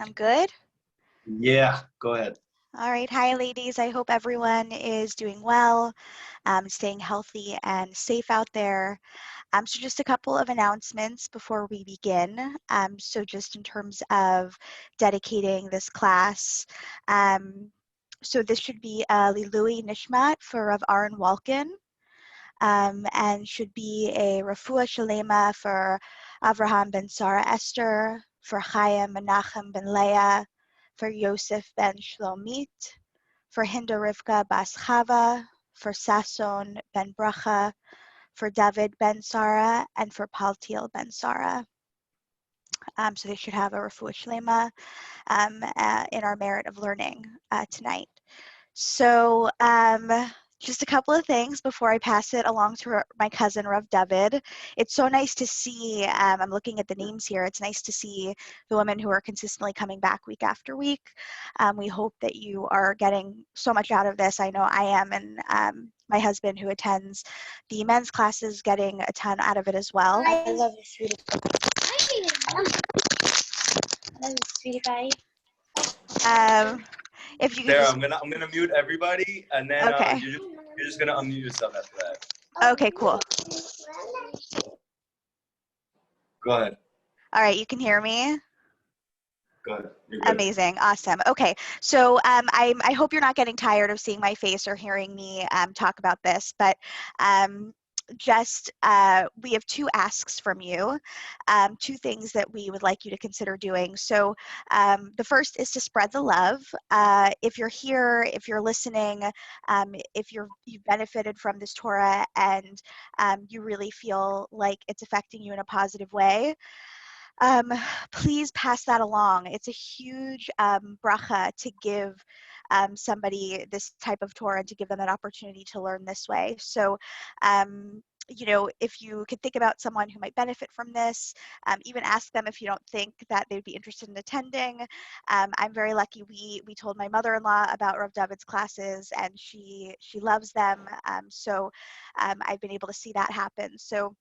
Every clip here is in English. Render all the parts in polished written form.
I'm good. Yeah, go ahead. All right. Hi, ladies. I hope everyone is doing well, staying healthy and safe out there. So just a couple of announcements before we begin. So just in terms of dedicating this class, so this should be a Lilui Nishmat for Rav Aaron Walken, and should be a Refuah Shalema for Avraham ben Sarah Esther, for Chaim Menachem ben Leah, for Yosef ben Shlomit, for Hinda Rivka bas Chava, for Sason ben Bracha, for David ben Sarah, and for Paltiel ben Sarah. So they should have a Refuah Shlema in our merit of learning tonight. So just a couple of things before I pass it along to my cousin, Rav David. It's so nice to see, I'm looking at the names here, it's nice to see the women who are consistently coming back week after week. We hope that you are getting so much out of this. I know I am, and my husband who attends the men's classes getting a ton out of it as well. I love you, sweetie. I love you, sweetie pie. If you could Sarah, just, I'm gonna mute everybody, and then okay. you're just gonna unmute yourself after that. Okay, cool. Go ahead. All right, you can hear me? Go ahead. You're good. Amazing, awesome. Okay, so I hope you're not getting tired of seeing my face or hearing me talk about this, but we have two asks from you, two things that we would like you to consider doing. So the first is to spread the love. If you're here, if you're listening, if you've benefited from this Torah and you really feel like it's affecting you in a positive way, please pass that along. It's a huge bracha to give somebody this type of Torah and to give them an opportunity to learn this way. So, you know, if you could think about someone who might benefit from this, even ask them if you don't think that they'd be interested in attending. I'm very lucky. We told my mother-in-law about Rav David's classes, and she loves them. So I've been able to see that happen. So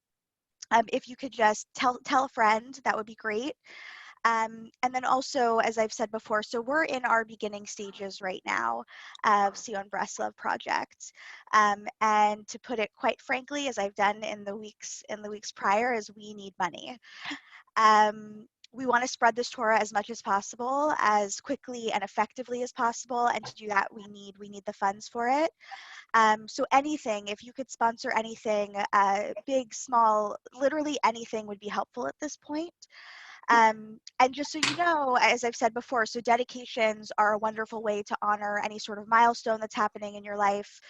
if you could just tell a friend, that would be great. And then also, as I've said before, so we're in our beginning stages right now of Sion Breslov project. And to put it quite frankly, as I've done in the weeks prior, is we need money. We want to spread this Torah as much as possible, as quickly and effectively as possible, and to do that, we need the funds for it. So anything, if you could sponsor anything, big, small, literally anything would be helpful at this point. And just so you know, as I've said before, so dedications are a wonderful way to honor any sort of milestone that's happening in your life,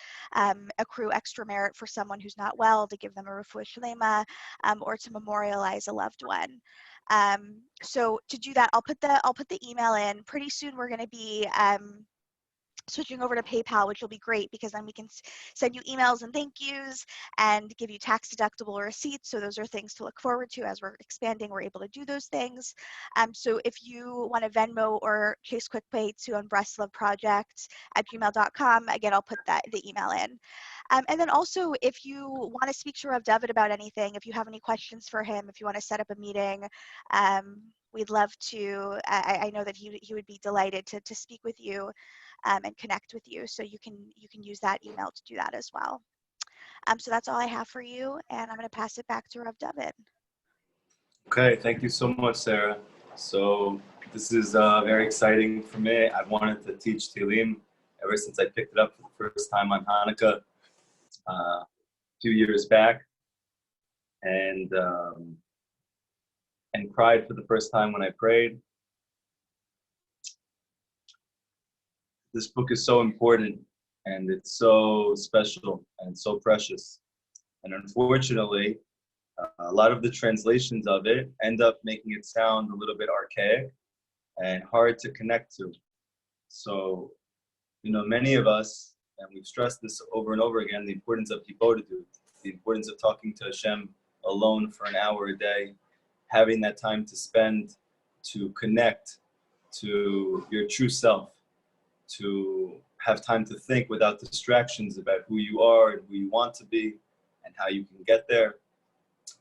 accrue extra merit for someone who's not well, to give them a refuah shlema, or to memorialize a loved one. So to do that, I'll put the email in. Pretty soon we're going to be switching over to PayPal, which will be great because then we can send you emails and thank yous and give you tax deductible receipts. So those are things to look forward to as we're expanding. We're able to do those things. So if you want to Venmo or Chase QuickPay to unbreastloveproject@gmail.com, again, I'll put the email in. And then also, if you want to speak to Rav David about anything, if you have any questions for him, if you want to set up a meeting, we'd love to. I know that he would be delighted to speak with you and connect with you. So you can use that email to do that as well. So that's all I have for you, and I'm going to pass it back to Rav David. Okay, thank you so much, Sarah. So this is very exciting for me. I've wanted to teach Tehillim ever since I picked it up for the first time on Hanukkah a few years back, and cried for the first time when I prayed. This book is so important, and it's so special and so precious. And unfortunately, a lot of the translations of it end up making it sound a little bit archaic and hard to connect to. So, you know, many of us, and we've stressed this over and over again, the importance of hibodedut, the importance of talking to Hashem alone for an hour a day, having that time to spend to connect to your true self, to have time to think without distractions about who you are and who you want to be and how you can get there,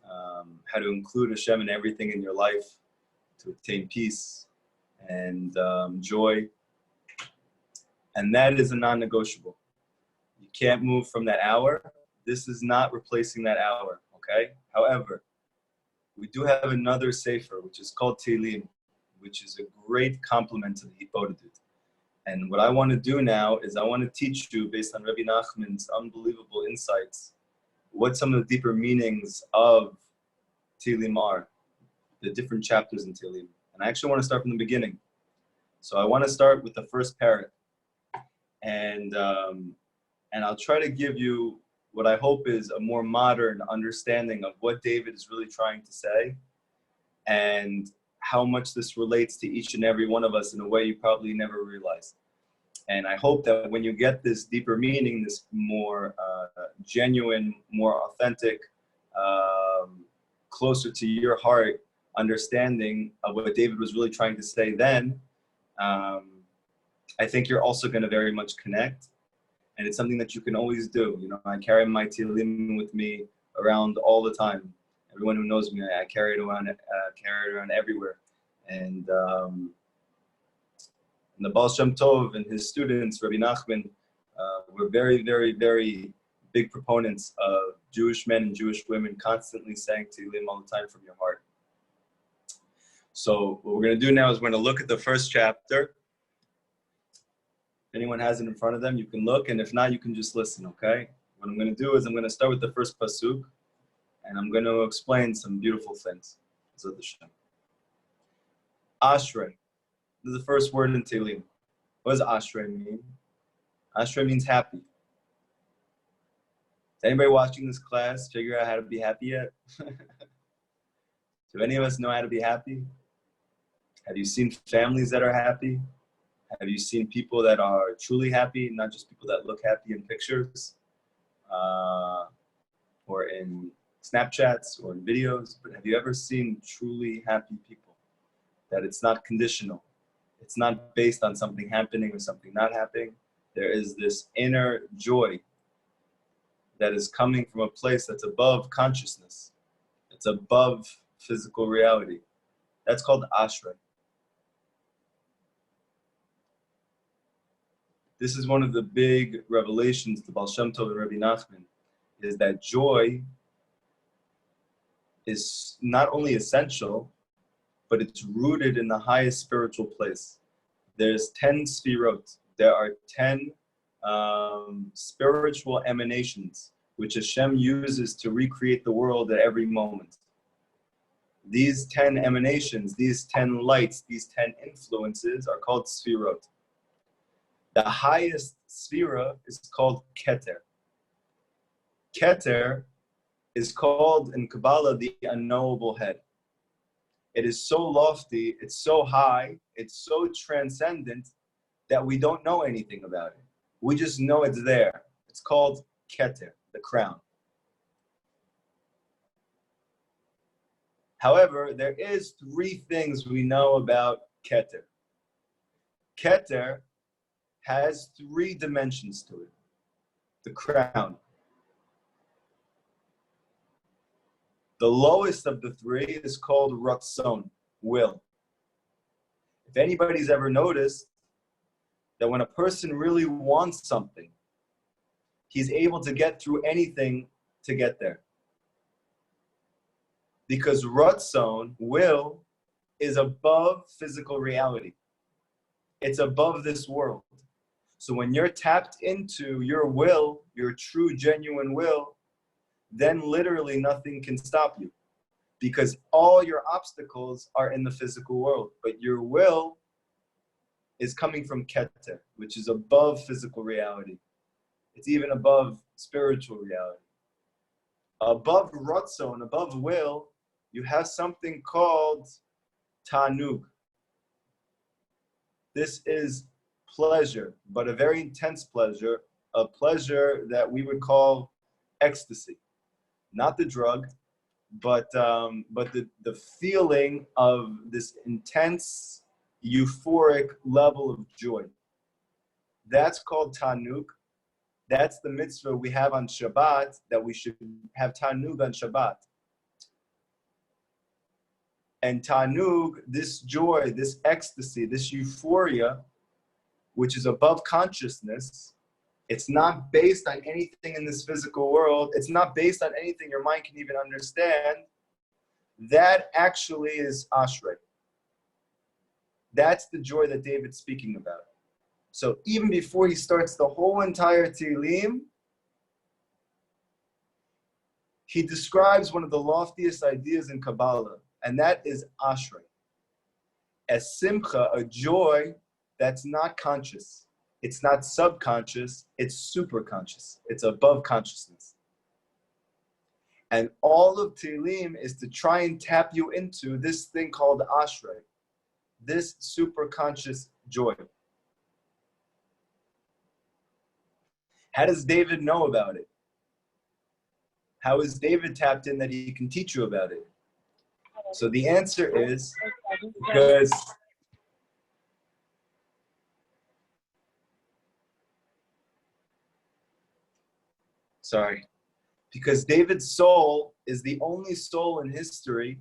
how to include Hashem in everything in your life, to attain peace, and joy. And that is a non-negotiable. You can't move from that hour. This is not replacing that hour, okay? However, we do have another sefer, which is called Tehillim, which is a great complement to the Hitbodedut. And what I want to do now is I want to teach you, based on Rabbi Nachman's unbelievable insights, what some of the deeper meanings of Tehillim are, the different chapters in Tehillim. And I actually want to start from the beginning. So I want to start with the first parak. And I'll try to give you what I hope is a more modern understanding of what David is really trying to say and how much this relates to each and every one of us in a way you probably never realized. And I hope that when you get this deeper meaning, this more genuine, more authentic, closer to your heart understanding of what David was really trying to say then, I think you're also going to very much connect. And it's something that you can always do. You know, I carry my Tehillim with me around all the time. Everyone who knows me, I carry it around everywhere. And the Baal Shem Tov and his students, Rabbi Nachman, were very, very, very big proponents of Jewish men and Jewish women constantly saying Tehillim all the time from your heart. So what we're going to do now is we're going to look at the first chapter. If anyone has it in front of them, you can look, and if not, you can just listen, okay? What I'm going to do is I'm going to start with the first pasuk, and I'm going to explain some beautiful things. Ashrei. This is the first word in Tehillim. What does Ashrei mean? Ashrei means happy. Is anybody watching this class figure out how to be happy yet? Do any of us know how to be happy? Have you seen families that are happy? Have you seen people that are truly happy, not just people that look happy in pictures or in Snapchats or in videos? But have you ever seen truly happy people? That it's not conditional. It's not based on something happening or something not happening. There is this inner joy that is coming from a place that's above consciousness. It's above physical reality. That's called Ashrei. This is one of the big revelations to Baal Shem Tov and Rabbi Nachman, is that joy is not only essential, but it's rooted in the highest spiritual place. There's 10 sfirot. There are 10 spiritual emanations, which Hashem uses to recreate the world at every moment. These 10 emanations, these 10 lights, these 10 influences are called sfirot. The highest sphira is called Keter. Keter is called in Kabbalah the unknowable head. It is so lofty, it's so high, it's so transcendent that we don't know anything about it. We just know it's there. It's called Keter, the crown. However, there is 3 things we know about Keter. Keter has 3 dimensions to it. The crown. The lowest of the 3 is called Ratzon, will. If anybody's ever noticed that when a person really wants something, he's able to get through anything to get there. Because Ratzon, will, is above physical reality. It's above this world. So when you're tapped into your will, your true, genuine will, then literally nothing can stop you. Because all your obstacles are in the physical world. But your will is coming from Keter, which is above physical reality. It's even above spiritual reality. Above Ratzon, above will, you have something called Tanug. This is pleasure, but a very intense pleasure, a pleasure that we would call ecstasy. Not the drug, but the feeling of this intense, euphoric level of joy. That's called Tanug. That's the mitzvah we have on Shabbat, that we should have Tanug on Shabbat. And Tanug, this joy, this ecstasy, this euphoria, which is above consciousness, it's not based on anything in this physical world. It's not based on anything your mind can even understand. That actually is Ashrei. That's the joy that David's speaking about. So even before he starts the whole entire Tehillim, he describes one of the loftiest ideas in Kabbalah, and that is Ashrei. A simcha, a joy that's not conscious. It's not subconscious, it's superconscious. It's above consciousness. And all of Tehillim is to try and tap you into this thing called Ashrei, this superconscious joy. How does David know about it? How is David tapped in that he can teach you about it? So the answer is because David's soul is the only soul in history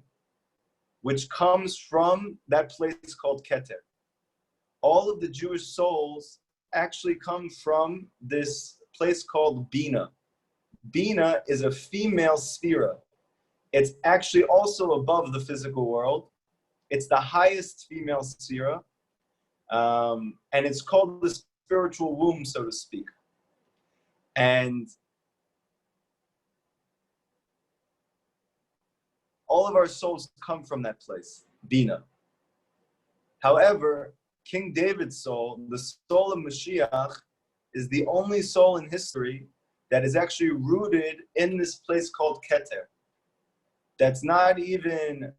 which comes from that place called Keter. All of the Jewish souls actually come from this place called Bina. Bina is a female sphera. It's actually also above the physical world. It's the highest female sphera. And it's called the spiritual womb, so to speak. And all of our souls come from that place, Bina. However, King David's soul, the soul of Mashiach, is the only soul in history that is actually rooted in this place called Keter. That's not even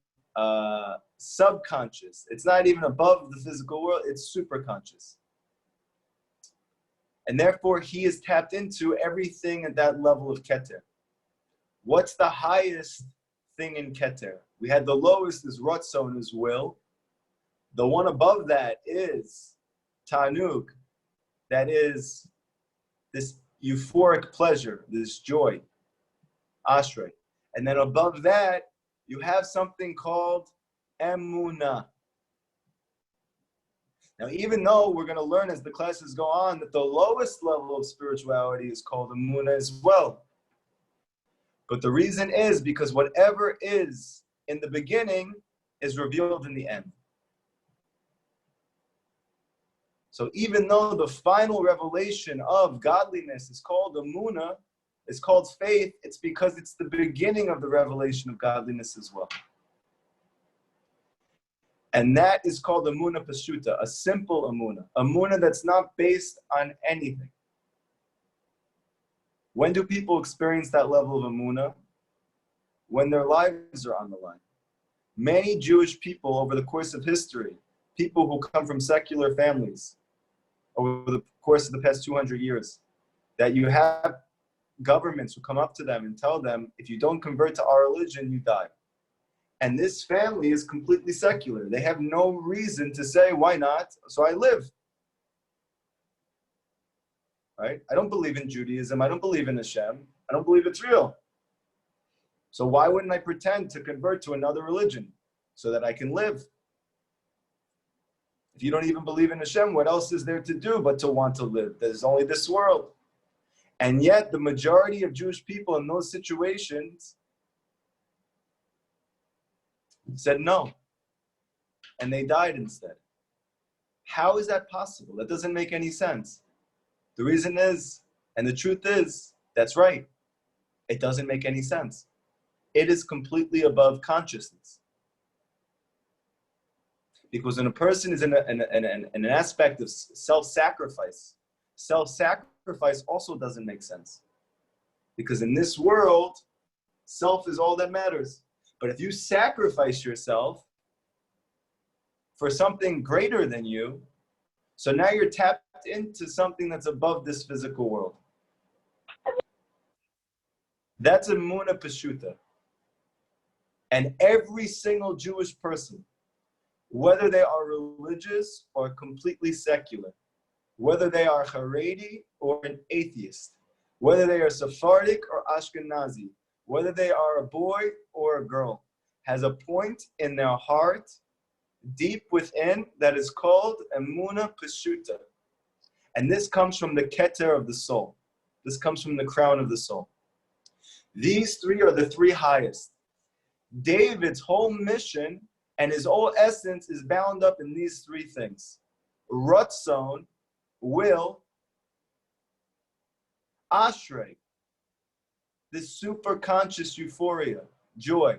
subconscious. It's not even above the physical world. It's superconscious. And therefore, he is tapped into everything at that level of Keter. What's the highest thing in Keter? We had the lowest is Ratzon, is will. The one above that is Tanug. That is this euphoric pleasure, this joy, Ashrei. And then above that, you have something called Emunah. Now, even though we're going to learn as the classes go on that the lowest level of spirituality is called Emunah as well. But the reason is because whatever is in the beginning is revealed in the end. So even though the final revelation of godliness is called Emunah, it's called faith, it's because it's the beginning of the revelation of godliness as well. And that is called Emunah Pashuta, a simple Emunah. Emunah that's not based on anything. When do people experience that level of Emunah? When their lives are on the line. Many Jewish people over the course of history, people who come from secular families, over the course of the past 200 years, that you have governments who come up to them and tell them, if you don't convert to our religion, you die. And this family is completely secular. They have no reason to say, why not? So I live. Right? I don't believe in Judaism. I don't believe in Hashem. I don't believe it's real. So why wouldn't I pretend to convert to another religion so that I can live? If you don't even believe in Hashem, what else is there to do but to want to live? There's only this world. And yet the majority of Jewish people in those situations said no. And they died instead. How is that possible? That doesn't make any sense. The reason is, and the truth is, that's right. It doesn't make any sense. It is completely above consciousness. Because when a person is in an aspect of self-sacrifice also doesn't make sense. Because in this world, self is all that matters. But if you sacrifice yourself for something greater than you, so now you're tapped into something that's above this physical world. That's Emunah Peshuta. And every single Jewish person, whether they are religious or completely secular, whether they are Haredi or an atheist, whether they are Sephardic or Ashkenazi, whether they are a boy or a girl, has a point in their heart, deep within, that is called Emuna Peshuta. And this comes from the Keter of the soul. This comes from the crown of the soul. These three are the three highest. David's whole mission and his whole essence is bound up in these three things. Ratzon, will, Ashrei, this super conscious euphoria, joy,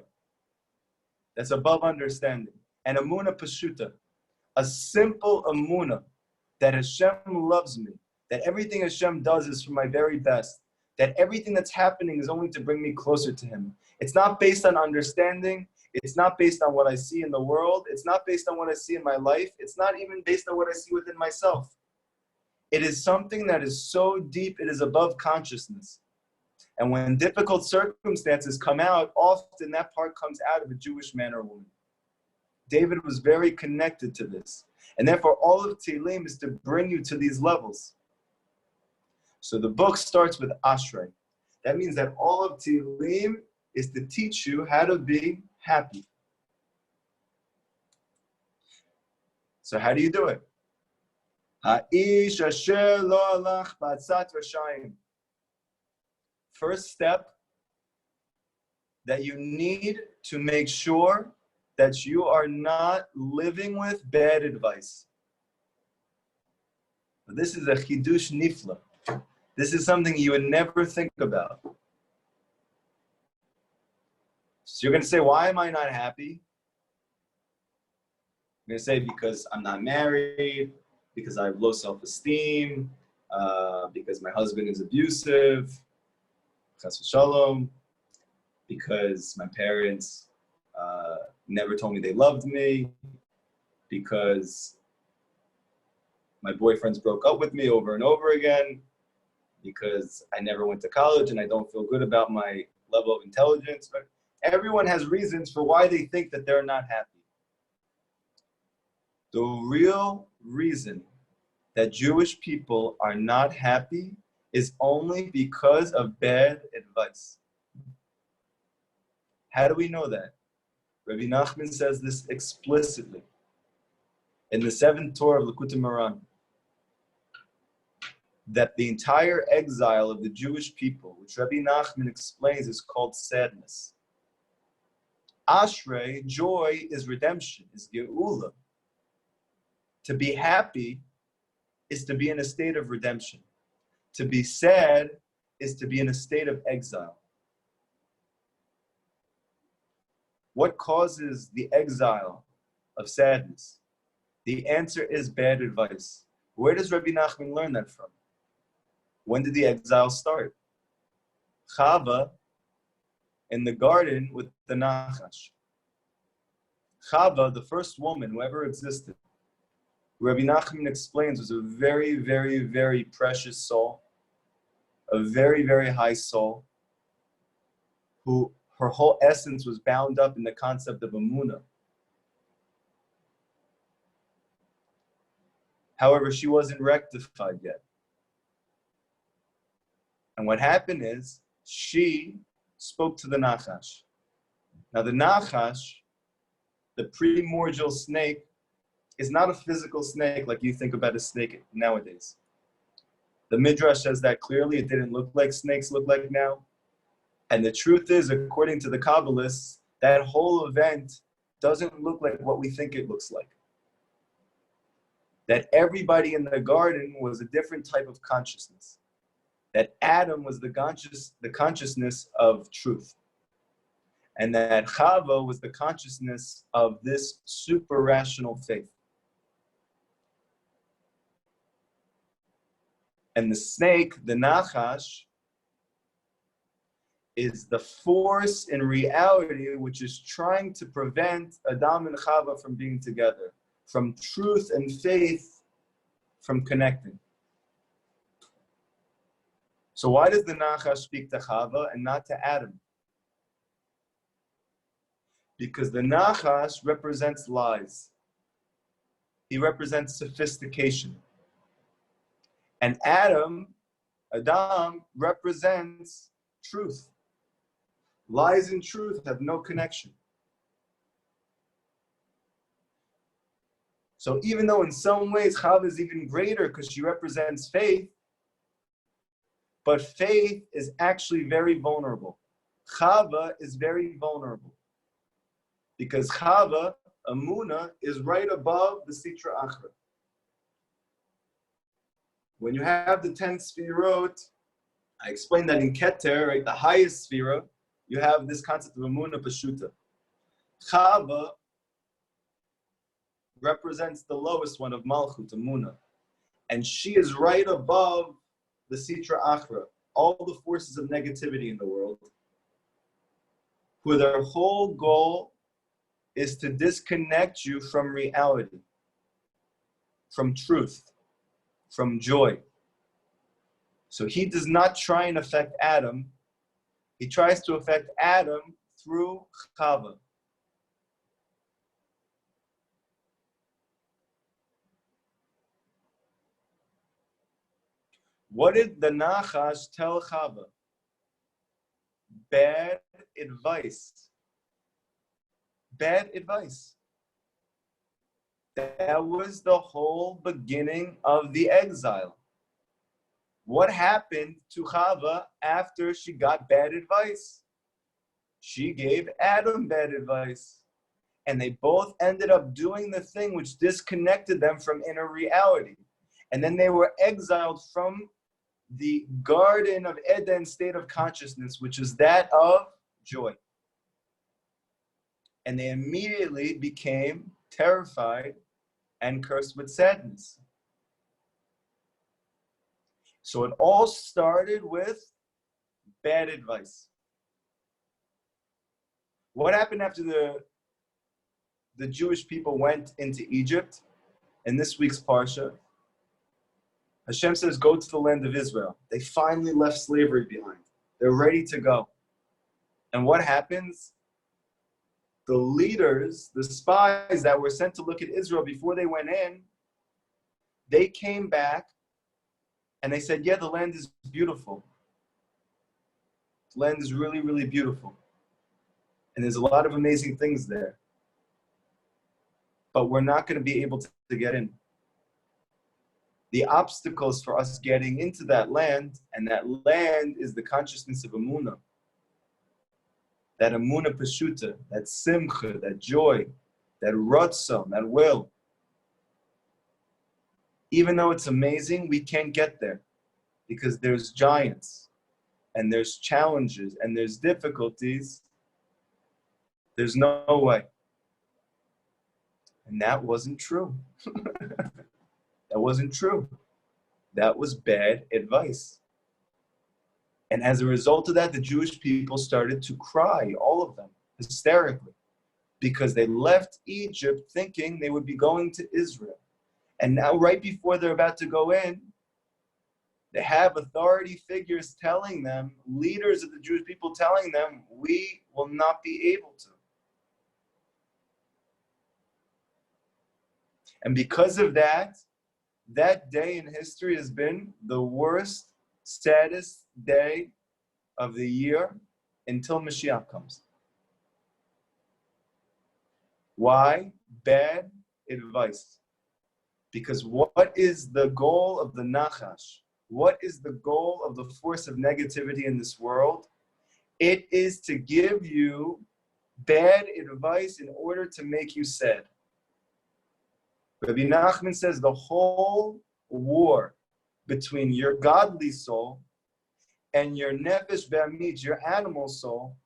that's above understanding. And Amuna Pashuta, a simple Amuna, that Hashem loves me, that everything Hashem does is for my very best, that everything that's happening is only to bring me closer to Him. It's not based on understanding. It's not based on what I see in the world. It's not based on what I see in my life. It's not even based on what I see within myself. It is something that is so deep, it is above consciousness. And when difficult circumstances come out, often that part comes out of a Jewish man or woman. David was very connected to this. And therefore, all of Tehillim is to bring you to these levels. So the book starts with Ashrei. That means that all of Tehillim is to teach you how to be happy. So how do you do it? Ha'ish asher lo alach ba'atzat rashayim. First step, that you need to make sure that you are not living with bad advice. This is a chidush nifla. This is something you would never think about. So you're going to say, why am I not happy? I'm going to say, because I'm not married, because I have low self-esteem, because my husband is abusive, chas v'shalom, because my parents never told me they loved me, because my boyfriends broke up with me over and over again, because I never went to college and I don't feel good about my level of intelligence. But everyone has reasons for why they think that they're not happy. The real reason that Jewish people are not happy is only because of bad advice. How do we know that? Rabbi Nachman says this explicitly in the 7th Torah of Likutei Moharan, that the entire exile of the Jewish people, which Rabbi Nachman explains, is called sadness. Ashrei, joy, is redemption, is geula. To be happy is to be in a state of redemption. To be sad is to be in a state of exile. What causes the exile of sadness? The answer is bad advice. Where does Rabbi Nachman learn that from? When did the exile start? Chava in the garden with the Nachash. Chava, the first woman who ever existed, Rabbi Nachman explains, was a very, very, very precious soul, a very, very high soul, who her whole essence was bound up in the concept of Emunah. However, she wasn't rectified yet. And what happened is, she spoke to the Nachash. Now the Nachash, the primordial snake, is not a physical snake like you think about a snake nowadays. The Midrash says that clearly. It didn't look like snakes look like now. And the truth is, according to the Kabbalists, that whole event doesn't look like what we think it looks like. That everybody in the garden was a different type of consciousness. That Adam was the consciousness of truth. And that Chava was the consciousness of this super rational faith. And the snake, the Nachash, is the force in reality which is trying to prevent Adam and Chava from being together, from truth and faith from connecting. So why does the Nachash speak to Chava and not to Adam? Because the Nachash represents lies. He represents sophistication. And Adam represents truth. Lies and truth have no connection. So even though in some ways Chava is even greater because she represents faith, but faith is actually very vulnerable. Chava is very vulnerable because Chava, Amuna, is right above the Sitra Achra. When you have the 10 Sfirot, I explained that in Keter, right, the highest Sfira, you have this concept of Amuna Pashuta. Chava represents the lowest one of Malchut, Amuna. And she is right above the Sitra Achra, all the forces of negativity in the world, who their whole goal is to disconnect you from reality, from truth, from joy. So he does not try and affect Adam. He tries to affect Adam through Chava. What did the Nachash tell Chava? Bad advice. Bad advice. That was the whole beginning of the exile. What happened to Chava after she got bad advice? She gave Adam bad advice. And they both ended up doing the thing which disconnected them from inner reality. And then they were exiled from the Garden of Eden state of consciousness, which is that of joy. And they immediately became terrified and cursed with sadness. So it all started with bad advice. What happened after the Jewish people went into Egypt? In this week's Parsha, Hashem says, go to the land of Israel. They finally left slavery behind. They're ready to go. And what happens? The leaders, the spies that were sent to look at Israel before they went in, they came back and they said, yeah, the land is beautiful. The land is really, really beautiful. And there's a lot of amazing things there. But we're not going to be able to get in. The obstacles for us getting into that land, and that land is the consciousness of Amunah. That Amunah Peshuta, that Simcha, that joy, that Ratzon, that will. Even though it's amazing, we can't get there because there's giants and there's challenges and there's difficulties. There's no way. And that wasn't true. That wasn't true. That was bad advice. And as a result of that, the Jewish people started to cry, all of them, hysterically, because they left Egypt thinking they would be going to Israel. And now, right before they're about to go in, they have authority figures telling them, leaders of the Jewish people telling them, we will not be able to. And because of that, that day in history has been the worst, saddest day of the year until Mashiach comes. Why? Bad advice. Because what is the goal of the Nachash? What is the goal of the force of negativity in this world? It is to give you bad advice in order to make you sad. Rabbi Nachman says the whole war between your godly soul and your nefesh be'amid, your animal soul,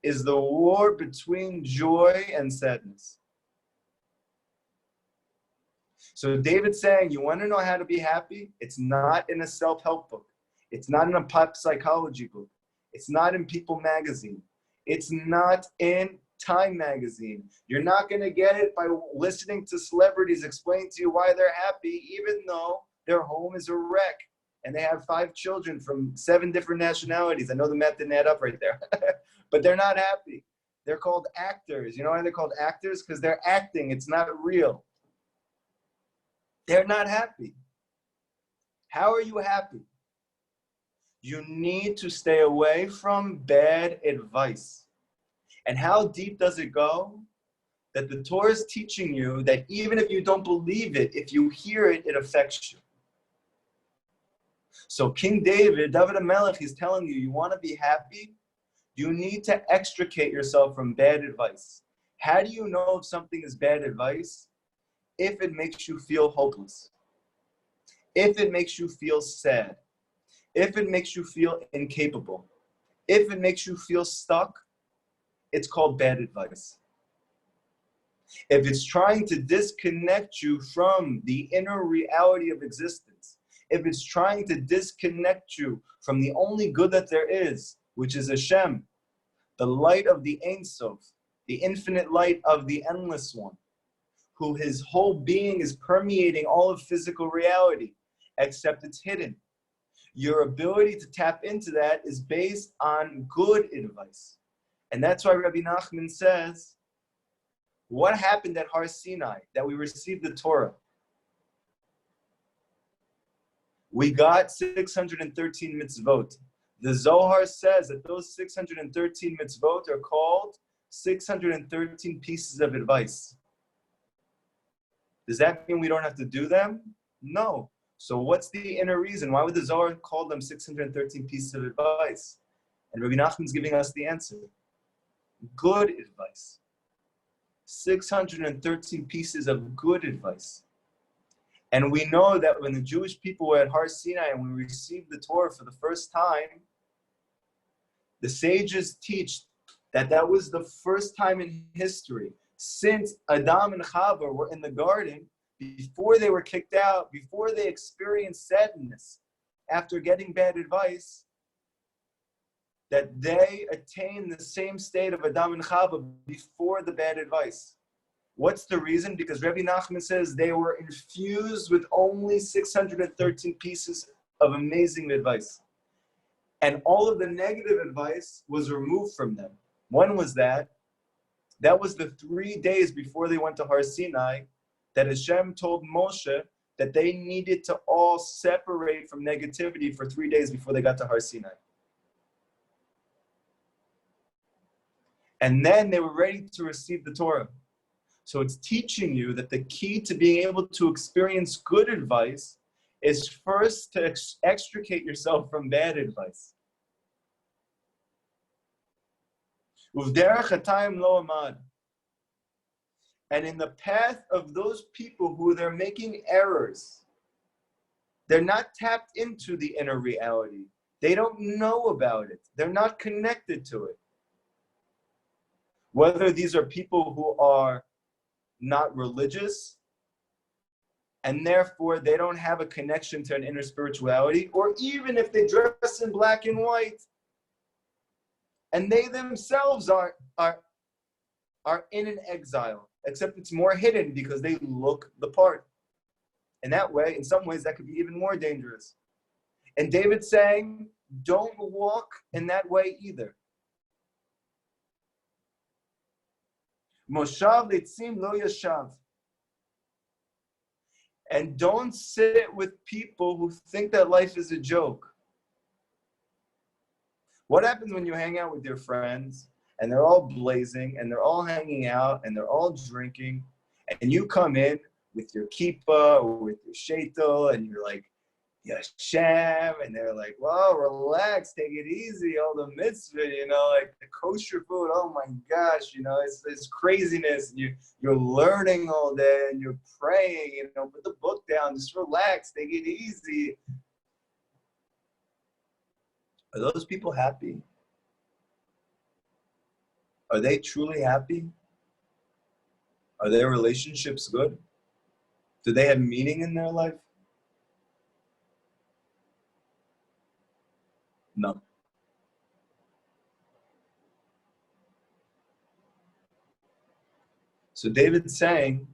is the war between joy and sadness. So David's saying, you want to know how to be happy? It's not in a self-help book. It's not in a pop psychology book. It's not in People magazine. It's not in Time magazine. You're not going to get it by listening to celebrities explain to you why they're happy, even though their home is a wreck and they have 5 children from 7 different nationalities. I know the math didn't add up right there, but they're not happy. They're called actors. You know why they're called actors? Because they're acting. It's not real. They're not happy. How are you happy? You need to stay away from bad advice. And how deep does it go? that the Torah is teaching you that even if you don't believe it, if you hear it, it affects you. So King David HaMelech, is telling you, you want to be happy? You need to extricate yourself from bad advice. How do you know if something is bad advice? If it makes you feel hopeless. If it makes you feel sad. If it makes you feel incapable. If it makes you feel stuck, it's called bad advice. If it's trying to disconnect you from the inner reality of existence, if it's trying to disconnect you from the only good that there is, which is Hashem, the light of the Ein Sof, the infinite light of the Endless One, who his whole being is permeating all of physical reality, except it's hidden. Your ability to tap into that is based on good advice. And that's why Rabbi Nachman says, what happened at Har Sinai, that we received the Torah? We got 613 mitzvot. The Zohar says that those 613 mitzvot are called 613 pieces of advice. Does that mean we don't have to do them? No. So what's the inner reason? Why would the Zohar call them 613 pieces of advice? And Rabbi Nachman's giving us the answer. Good advice. 613 pieces of good advice. And we know that when the Jewish people were at Har Sinai and we received the Torah for the first time, the sages teach that that was the first time in history since Adam and Chava were in the garden, before they were kicked out, before they experienced sadness after getting bad advice, that they attained the same state of Adam and Chava before the bad advice. What's the reason? Because Rabbi Nachman says they were infused with only 613 pieces of amazing advice. And all of the negative advice was removed from them. One was that was the 3 days before they went to Har Sinai, that Hashem told Moshe that they needed to all separate from negativity for 3 days before they got to Har Sinai. And then they were ready to receive the Torah. So it's teaching you that the key to being able to experience good advice is first to extricate yourself from bad advice. And in the path of those people who they're making errors, they're not tapped into the inner reality. They don't know about it. They're not connected to it. Whether these are people who are not religious, and therefore they don't have a connection to an inner spirituality, or even if they dress in black and white, and they themselves are in an exile, except it's more hidden because they look the part. And that way, in some ways, that could be even more dangerous. And David's saying, don't walk in that way either. Moshav leitzim lo yashav. And don't sit with people who think that life is a joke. What happens when you hang out with your friends and they're all blazing and they're all hanging out and they're all drinking, and you come in with your kippah or with your sheitel and you're like, Yashem, and they're like, well, relax, take it easy, all the mitzvah, like the kosher food, oh my gosh, it's craziness, and you're learning all day, and you're praying, put the book down, just relax, take it easy. Are those people happy? Are they truly happy? Are their relationships good? Do they have meaning in their life? No. So David's saying,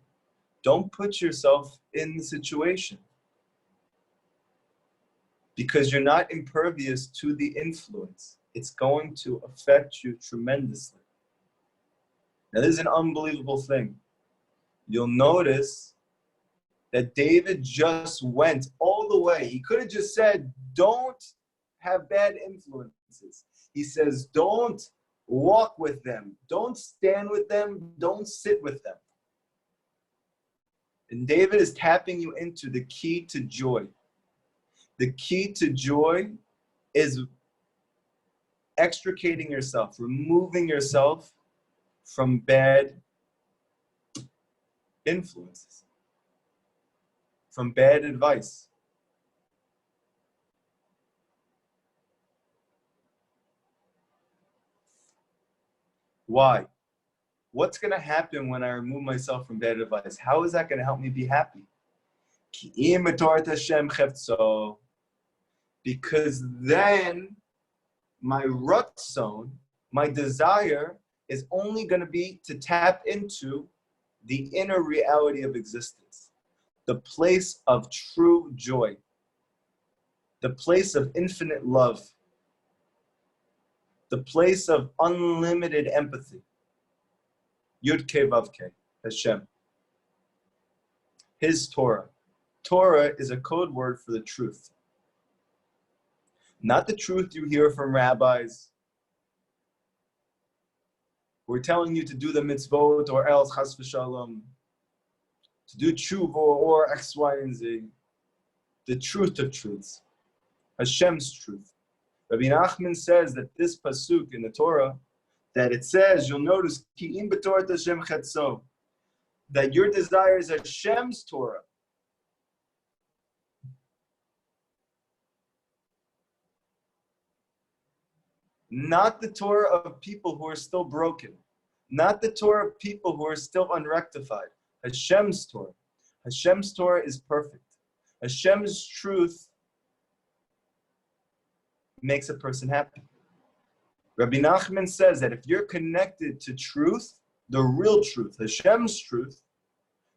don't put yourself in the situation because you're not impervious to the influence. It's going to affect you tremendously. Now, this is an unbelievable thing. You'll notice that David just went all the way. He could have just said, don't have bad influences. He says, don't Walk with them. Don't stand with them. Don't sit with them. And David is tapping you into the key to joy. The key to joy is extricating yourself, removing yourself from bad influences, from bad advice. Why? What's going to happen when I remove myself from bad advice? How is that going to help me be happy? Because then my ratzon, my desire, is only going to be to tap into the inner reality of existence, the place of true joy, the place of infinite love, the place of unlimited empathy. Yud Ke Vav Ke, Hashem. His Torah. Torah is a code word for the truth. Not the truth you hear from rabbis who are telling you to do the mitzvot or else chas v'shalom, to do tshuva or X, Y, and Z. The truth of truths. Hashem's truth. Rabbi Nachman says that this pasuk in the Torah, that it says, you'll notice, Ki im b'torat Hashem chetzo, that your desire is Hashem's Torah. Not the Torah of people who are still broken. Not the Torah of people who are still unrectified. Hashem's Torah. Hashem's Torah is perfect. Hashem's truth makes a person happy. Rabbi Nachman says that if you're connected to truth, the real truth, Hashem's truth,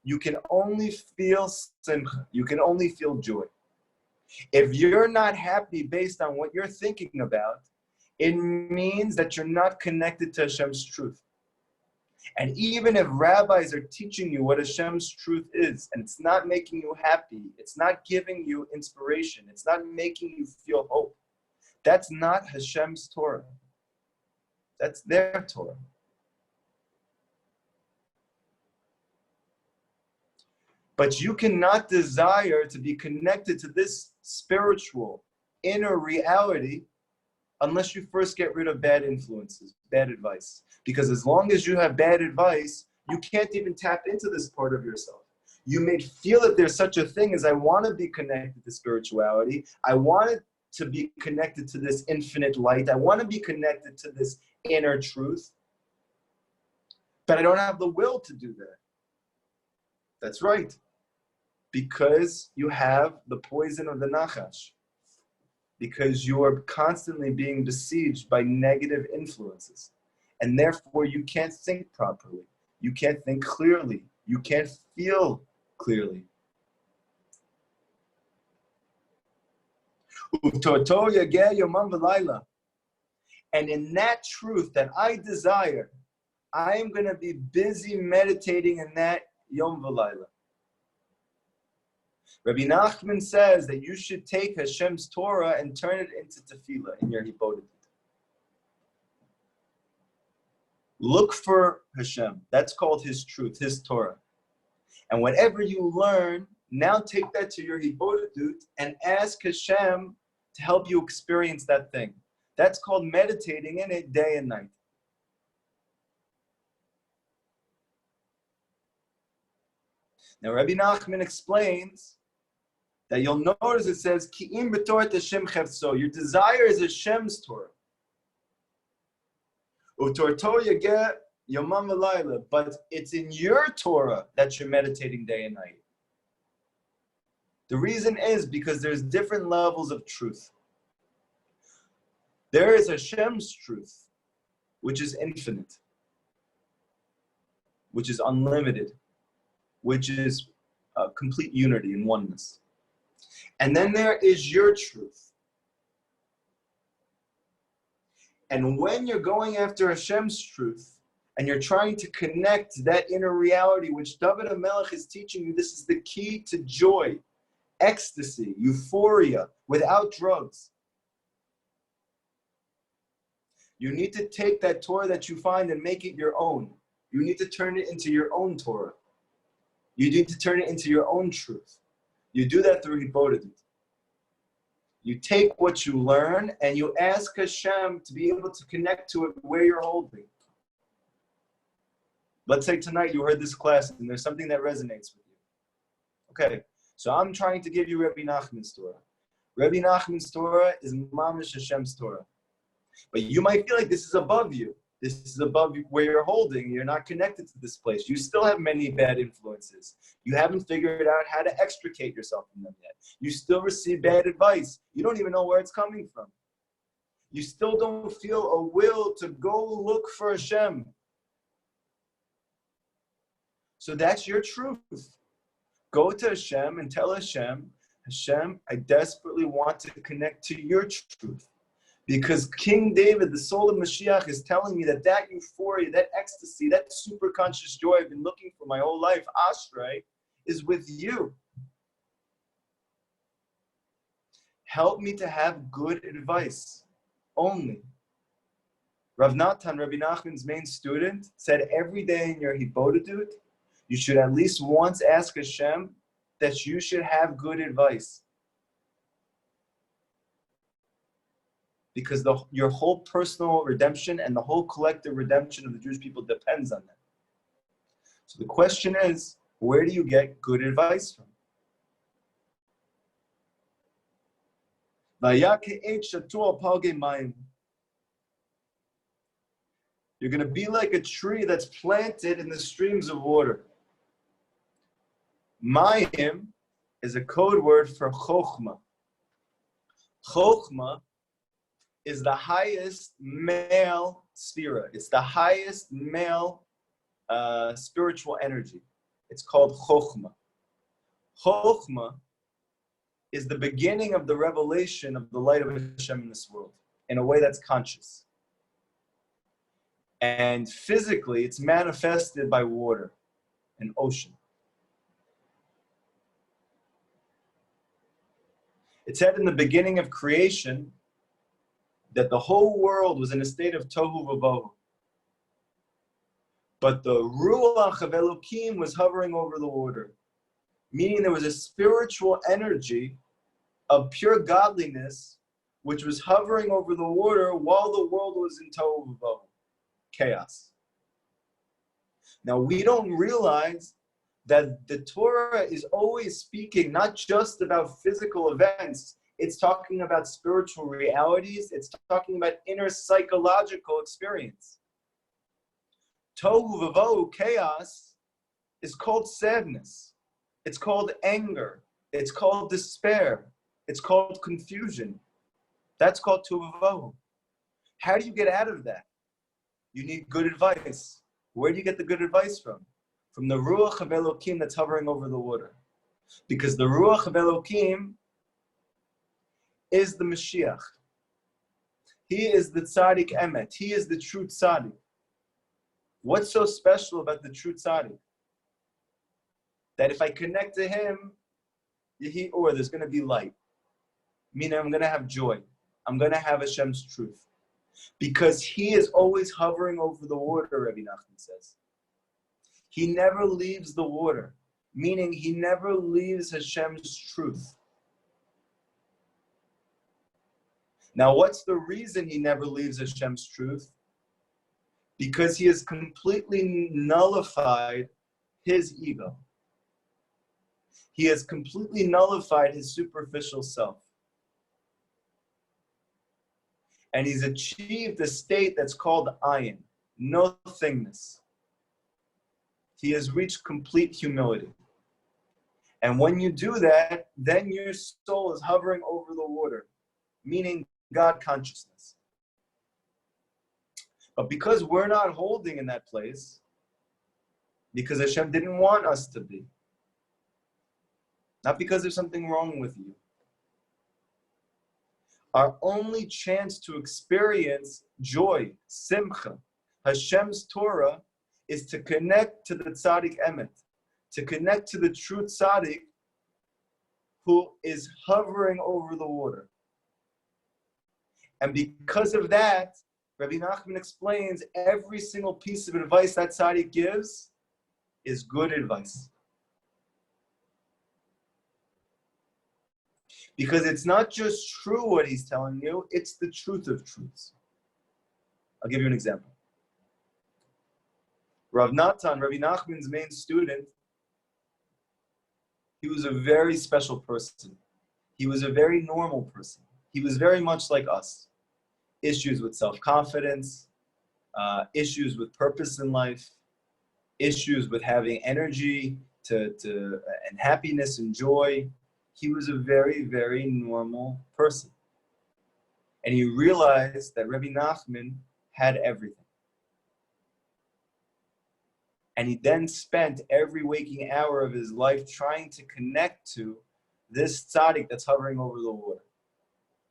you can only feel simcha. You can only feel joy. If you're not happy based on what you're thinking about, it means that you're not connected to Hashem's truth. And even if rabbis are teaching you what Hashem's truth is, and it's not making you happy, it's not giving you inspiration, it's not making you feel hope, that's not Hashem's Torah. That's their Torah. But you cannot desire to be connected to this spiritual inner reality unless you first get rid of bad influences, bad advice. Because as long as you have bad advice, you can't even tap into this part of yourself. You may feel that there's such a thing as I want to be connected to spirituality. I want to be connected to this infinite light. I want to be connected to this inner truth. But I don't have the will to do that. That's right. Because you have the poison of the nachash. Because you are constantly being besieged by negative influences. And therefore you can't think properly. You can't think clearly. You can't feel clearly. And in that truth that I desire, I am going to be busy meditating in that Yom V'Layla. Rabbi Nachman says that you should take Hashem's Torah and turn it into tefillah in your hibodedut. Look for Hashem. That's called His truth, His Torah. And whatever you learn, now take that to your hibodedut and ask Hashem to help you experience that thing. That's called meditating in it day and night. Now Rabbi Nachman explains that you'll notice it says, Ki im b'torat Hashem chetzo. Your desire is Hashem's Torah. U'torto yageh yomam v'layla. But it's in your Torah that you're meditating day and night. The reason is because there's different levels of truth. There is Hashem's truth, which is infinite, which is unlimited, which is complete unity and oneness. And then there is your truth. And when you're going after Hashem's truth, and you're trying to connect that inner reality, which David HaMelech is teaching you, this is the key to joy, ecstasy, euphoria, without drugs. You need to take that Torah that you find and make it your own. You need to turn it into your own Torah. You need to turn it into your own truth. You do that through Hibodedut. You take what you learn and you ask Hashem to be able to connect to it where you're holding. Let's say tonight you heard this class and there's something that resonates with you. Okay, so I'm trying to give you Rabbi Nachman's Torah. Rabbi Nachman's Torah is Mamish Hashem's Torah. But you might feel like this is above you. This is above where you're holding. You're not connected to this place. You still have many bad influences. You haven't figured out how to extricate yourself from them yet. You still receive bad advice. You don't even know where it's coming from. You still don't feel a will to go look for Hashem. So that's your truth. Go to Hashem and tell Hashem, Hashem, I desperately want to connect to your truth. Because King David, the soul of Mashiach, is telling me that that euphoria, that ecstasy, that super conscious joy I've been looking for my whole life, Ashrei, is with you. Help me to have good advice only. Rav Natan, Rabbi Nachman's main student, said every day in your Hibodedut, you should at least once ask Hashem that you should have good advice. Because your whole personal redemption and the whole collective redemption of the Jewish people depends on that. So the question is, where do you get good advice from? You're going to be like a tree that's planted in the streams of water. Mayim is a code word for chokhmah. Chokhmah is the highest male sphera. It's the highest male spiritual energy. It's called chokhmah. Chokhmah is the beginning of the revelation of the light of Hashem in this world in a way that's conscious. And physically, it's manifested by water, an ocean. It said in the beginning of creation that the whole world was in a state of tohu vavohu. But the Ruach of Elokim was hovering over the water, meaning there was a spiritual energy of pure godliness which was hovering over the water while the world was in tohu vavohu, chaos. Now we don't realize that the Torah is always speaking not just about physical events, it's talking about spiritual realities, it's talking about inner psychological experience. Tohu vavohu, chaos, is called sadness, it's called anger, it's called despair, it's called confusion. That's called tohu vavohu. How do you get out of that? You need good advice. Where do you get the good advice from? From the Ruach of Elokim that's hovering over the water. Because the Ruach of Elokim is the Mashiach. He is the Tzaddik Emet. He is the true Tzaddik. What's so special about the true Tzaddik? That if I connect to him, there's going to be light. Meaning I'm going to have joy. I'm going to have Hashem's truth. Because he is always hovering over the water, Rabbi Nachman says. He never leaves the water, meaning he never leaves Hashem's truth. Now, what's the reason he never leaves Hashem's truth? Because he has completely nullified his ego. He has completely nullified his superficial self. And he's achieved a state that's called ayin, nothingness. He has reached complete humility. And when you do that, then your soul is hovering over the water, meaning God consciousness. But because we're not holding in that place, because Hashem didn't want us to be, not because there's something wrong with you, our only chance to experience joy, simcha, Hashem's Torah, is to connect to the Tzaddik Emet, to connect to the true Tzaddik who is hovering over the water. And because of that, Rabbi Nachman explains every single piece of advice that tzaddik gives is good advice. Because it's not just true what he's telling you, it's the truth of truths. I'll give you an example. Rav Natan, Rabbi Nachman's main student, he was a very special person. He was a very normal person. He was very much like us. Issues with self-confidence, issues with purpose in life, issues with having energy and happiness and joy. He was a very, very normal person. And he realized that Rabbi Nachman had everything. And he then spent every waking hour of his life trying to connect to this tzaddik that's hovering over the water,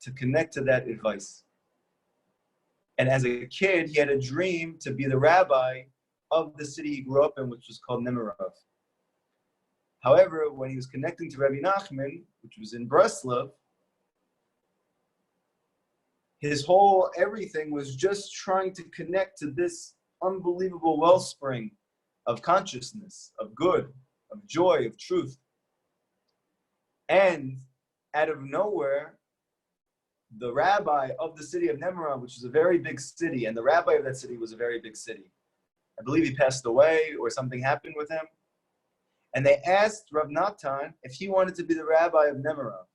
to connect to that advice. And as a kid, he had a dream to be the rabbi of the city he grew up in, which was called Nemirov. However, when he was connecting to Rabbi Nachman, which was in Breslov, his whole everything was just trying to connect to this unbelievable wellspring of consciousness, of good, of joy, of truth. And out of nowhere, the rabbi of the city of Nemirov, which is a very big city, and the rabbi of that city was a very big city. I believe he passed away or something happened with him. And they asked Rav Natan if he wanted to be the rabbi of Nemirov.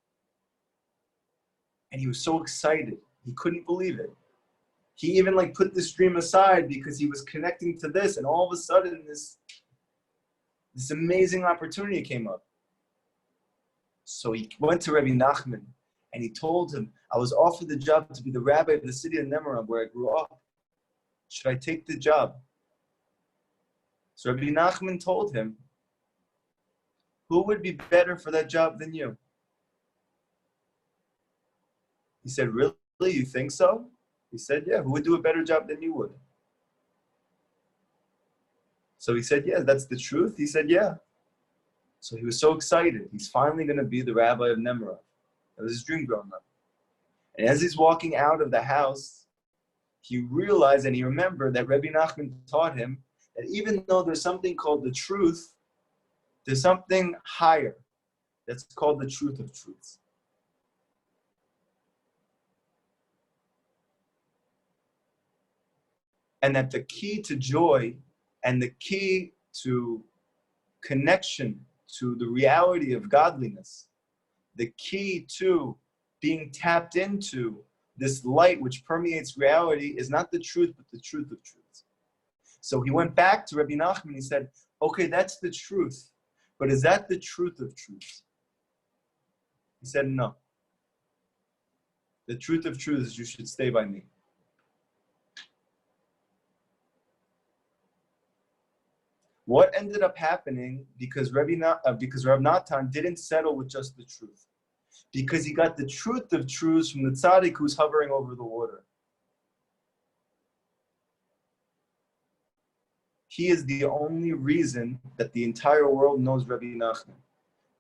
And he was so excited. He couldn't believe it. He even put this dream aside because he was connecting to this, and all of a sudden this amazing opportunity came up. So he went to Rabbi Nachman and he told him, I was offered the job to be the rabbi of the city of Nemirov where I grew up. Should I take the job? So Rabbi Nachman told him, who would be better for that job than you? He said, really? You think so? He said, yeah. Who would do a better job than you would? So he said, yeah, that's the truth. He said, yeah. So he was so excited. He's finally going to be the rabbi of Nemirov. That was his dream growing up. And as he's walking out of the house, he realized and he remembered that Rabbi Nachman taught him that even though there's something called the truth, there's something higher that's called the truth of truths. And that the key to joy and the key to connection to the reality of godliness, the key to being tapped into this light which permeates reality is not the truth, but the truth of truths. So he went back to Rabbi Nachman and he said, okay, that's the truth, but is that the truth of truths? He said, no. The truth of truths is you should stay by me. What ended up happening because Rav Natan didn't settle with just the truth, because he got the truth of truths from the tzaddik who's hovering over the water. He is the only reason that the entire world knows Rabbi Nachman.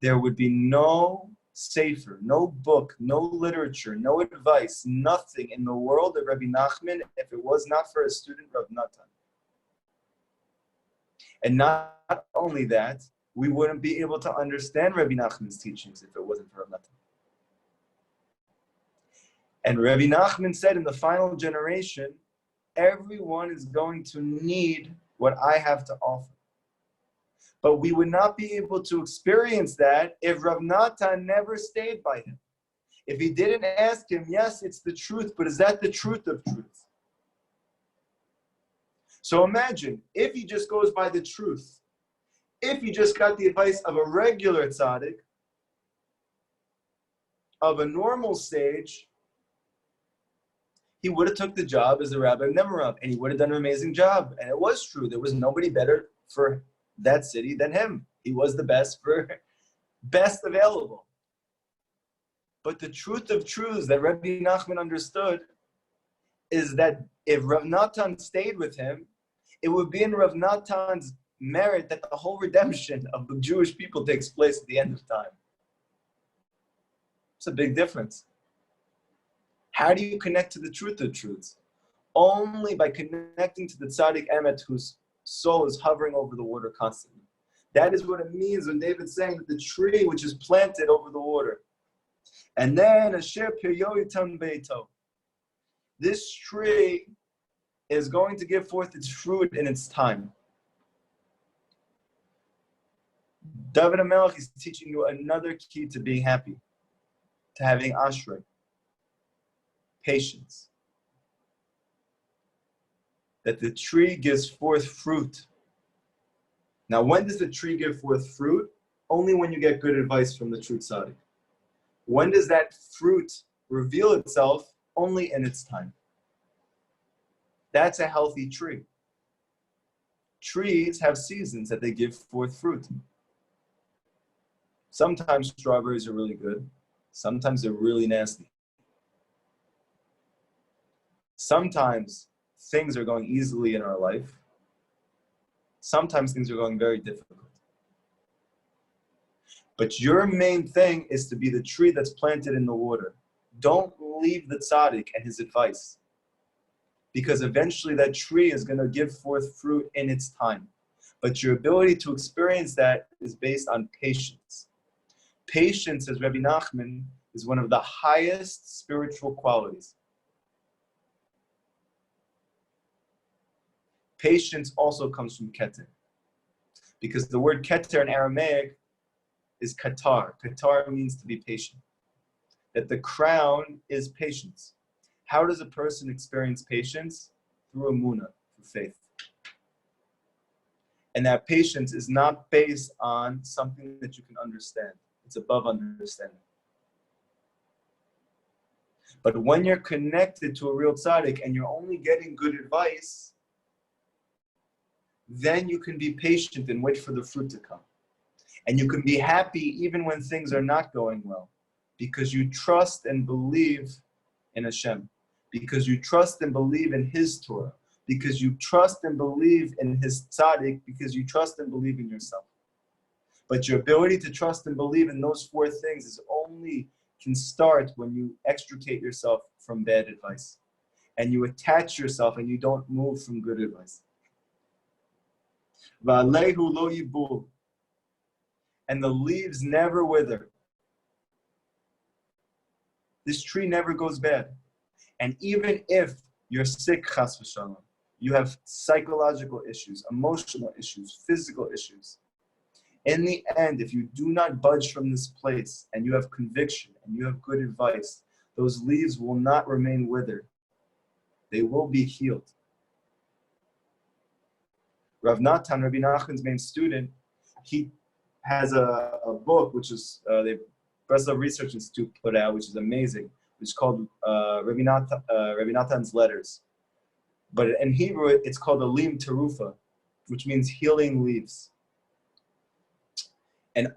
There would be no sefer, no book, no literature, no advice, nothing in the world of Rabbi Nachman if it was not for his student Rav Natan. And not only that, we wouldn't be able to understand Rabbi Nachman's teachings if it wasn't for Rav Natan. And Rabbi Nachman said in the final generation, everyone is going to need what I have to offer. But we would not be able to experience that if Rav Natan never stayed by him. If he didn't ask him, yes, it's the truth, but is that the truth of truth? So imagine, if he just goes by the truth, if he just got the advice of a regular tzaddik, of a normal sage, he would have took the job as the rabbi of Nemirov, and he would have done an amazing job. And it was true. There was nobody better for that city than him. He was the best available. But the truth of truths that Rabbi Nachman understood is that if Rav Natan stayed with him, it would be in Rav Natan's merit that the whole redemption of the Jewish people takes place at the end of time. It's a big difference. How do you connect to the truth of truths? Only by connecting to the tzaddik emet whose soul is hovering over the water constantly. That is what it means when David's saying that the tree which is planted over the water. And then asher piryo yitan beito. This tree is going to give forth its fruit in its time. David HaMelech is teaching you another key to being happy, to having ashrei, patience. That the tree gives forth fruit. Now, when does the tree give forth fruit? Only when you get good advice from the true tzaddik. When does that fruit reveal itself? Only in its time. That's a healthy tree. Trees have seasons that they give forth fruit. Sometimes strawberries are really good. Sometimes they're really nasty. Sometimes things are going easily in our life. Sometimes things are going very difficult. But your main thing is to be the tree that's planted in the water. Don't leave the tzaddik and his advice. Because eventually that tree is going to give forth fruit in its time. But your ability to experience that is based on patience. Patience, as Rabbi Nachman, is one of the highest spiritual qualities. Patience also comes from keter. Because the word keter in Aramaic is katar. Katar means to be patient. That the crown is patience. How does a person experience patience? Through emunah, through faith. And that patience is not based on something that you can understand. It's above understanding. But when you're connected to a real tzaddik and you're only getting good advice, then you can be patient and wait for the fruit to come. And you can be happy even when things are not going well, because you trust and believe in Hashem, because you trust and believe in His Torah, because you trust and believe in His tzaddik, because you trust and believe in yourself. But your ability to trust and believe in those four things is only can start when you extricate yourself from bad advice, and you attach yourself and you don't move from good advice. Va'alehu lo yibul. And the leaves never wither. This tree never goes bad. And even if you're sick, chas v'shalom, you have psychological issues, emotional issues, physical issues. In the end, if you do not budge from this place and you have conviction and you have good advice, those leaves will not remain withered. They will be healed. Rav Natan, Rabbi Nachman's main student, he has a book which is the Breslov Research Institute put out, which is amazing. It's called Rabbi Natan's Letters. But in Hebrew, it's called Alim Terufa, which means healing leaves. And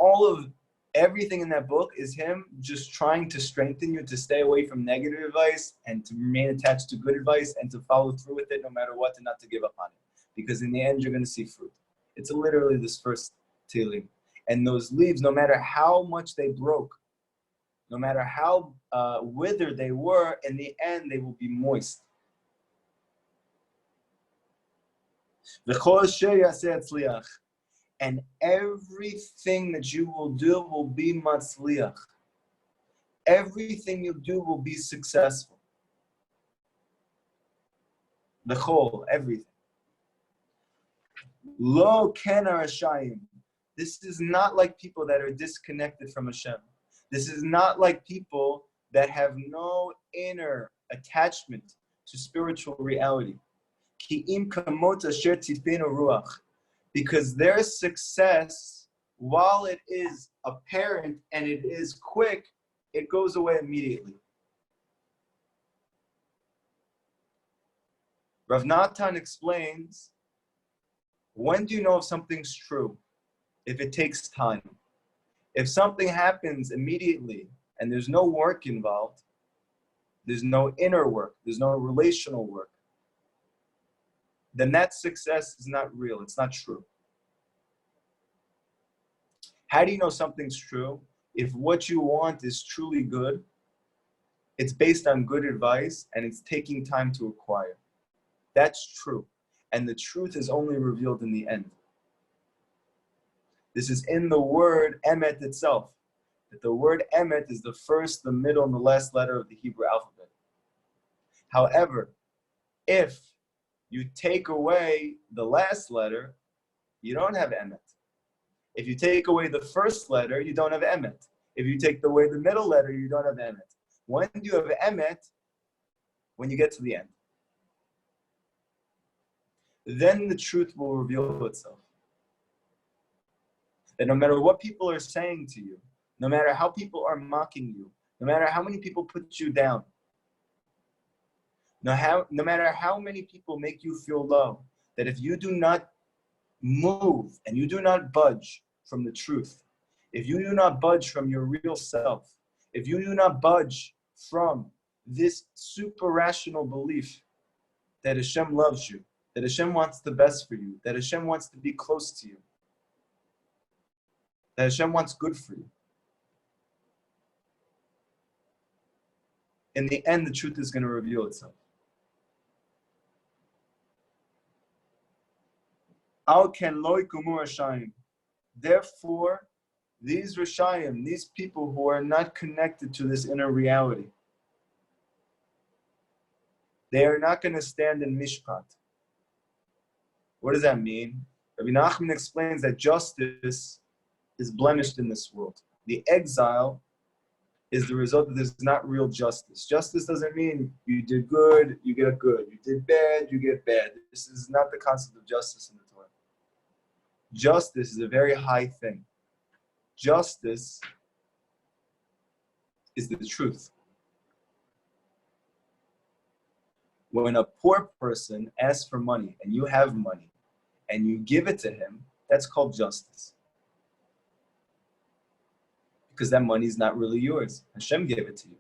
everything in that book is him just trying to strengthen you to stay away from negative advice and to remain attached to good advice and to follow through with it no matter what and not to give up on it. Because in the end, you're going to see fruit. It's literally this first Tehillim. And those leaves, no matter how much they broke, no matter how withered they were, in the end, they will be moist. And everything that you will do will be matzliach. Everything you do will be successful. The whole, everything. Lo ken harashayim. This is not like people that are disconnected from Hashem. This is not like people that have no inner attachment to spiritual reality. Ki im kamot asher tifenu ruach. Because their success, while it is apparent and it is quick, it goes away immediately. Rav Natan explains, when do you know if something's true? If it takes time. If something happens immediately and there's no work involved, there's no inner work, there's no relational work, then that success is not real, it's not true. How do you know something's true? If what you want is truly good, it's based on good advice and it's taking time to acquire. That's true. And the truth is only revealed in the end. This is in the word emet itself. That the word emet is the first, the middle, and the last letter of the Hebrew alphabet. However, if you take away the last letter, you don't have emet. If you take away the first letter, you don't have emet. If you take away the middle letter, you don't have emet. When do you have emet? When you get to the end. Then the truth will reveal itself. That no matter what people are saying to you, no matter how people are mocking you, no matter how many people put you down, no matter how many people make you feel low, that if you do not move and you do not budge from the truth, if you do not budge from your real self, if you do not budge from this super rational belief that Hashem loves you, that Hashem wants the best for you, that Hashem wants to be close to you, that Hashem wants good for you, in the end, the truth is going to reveal itself. Al ken lo ikumu rashayim. Therefore, these rashayim, these people who are not connected to this inner reality, they are not going to stand in mishpat. What does that mean? Rabbi Nachman explains that justice is blemished in this world. The exile is the result that there's not real justice. Justice doesn't mean you did good, you get good. You did bad, you get bad. This is not the concept of justice in the Torah. Justice is a very high thing. Justice is the truth. When a poor person asks for money and you have money and you give it to him, that's called justice. Because that money is not really yours. Hashem gave it to you.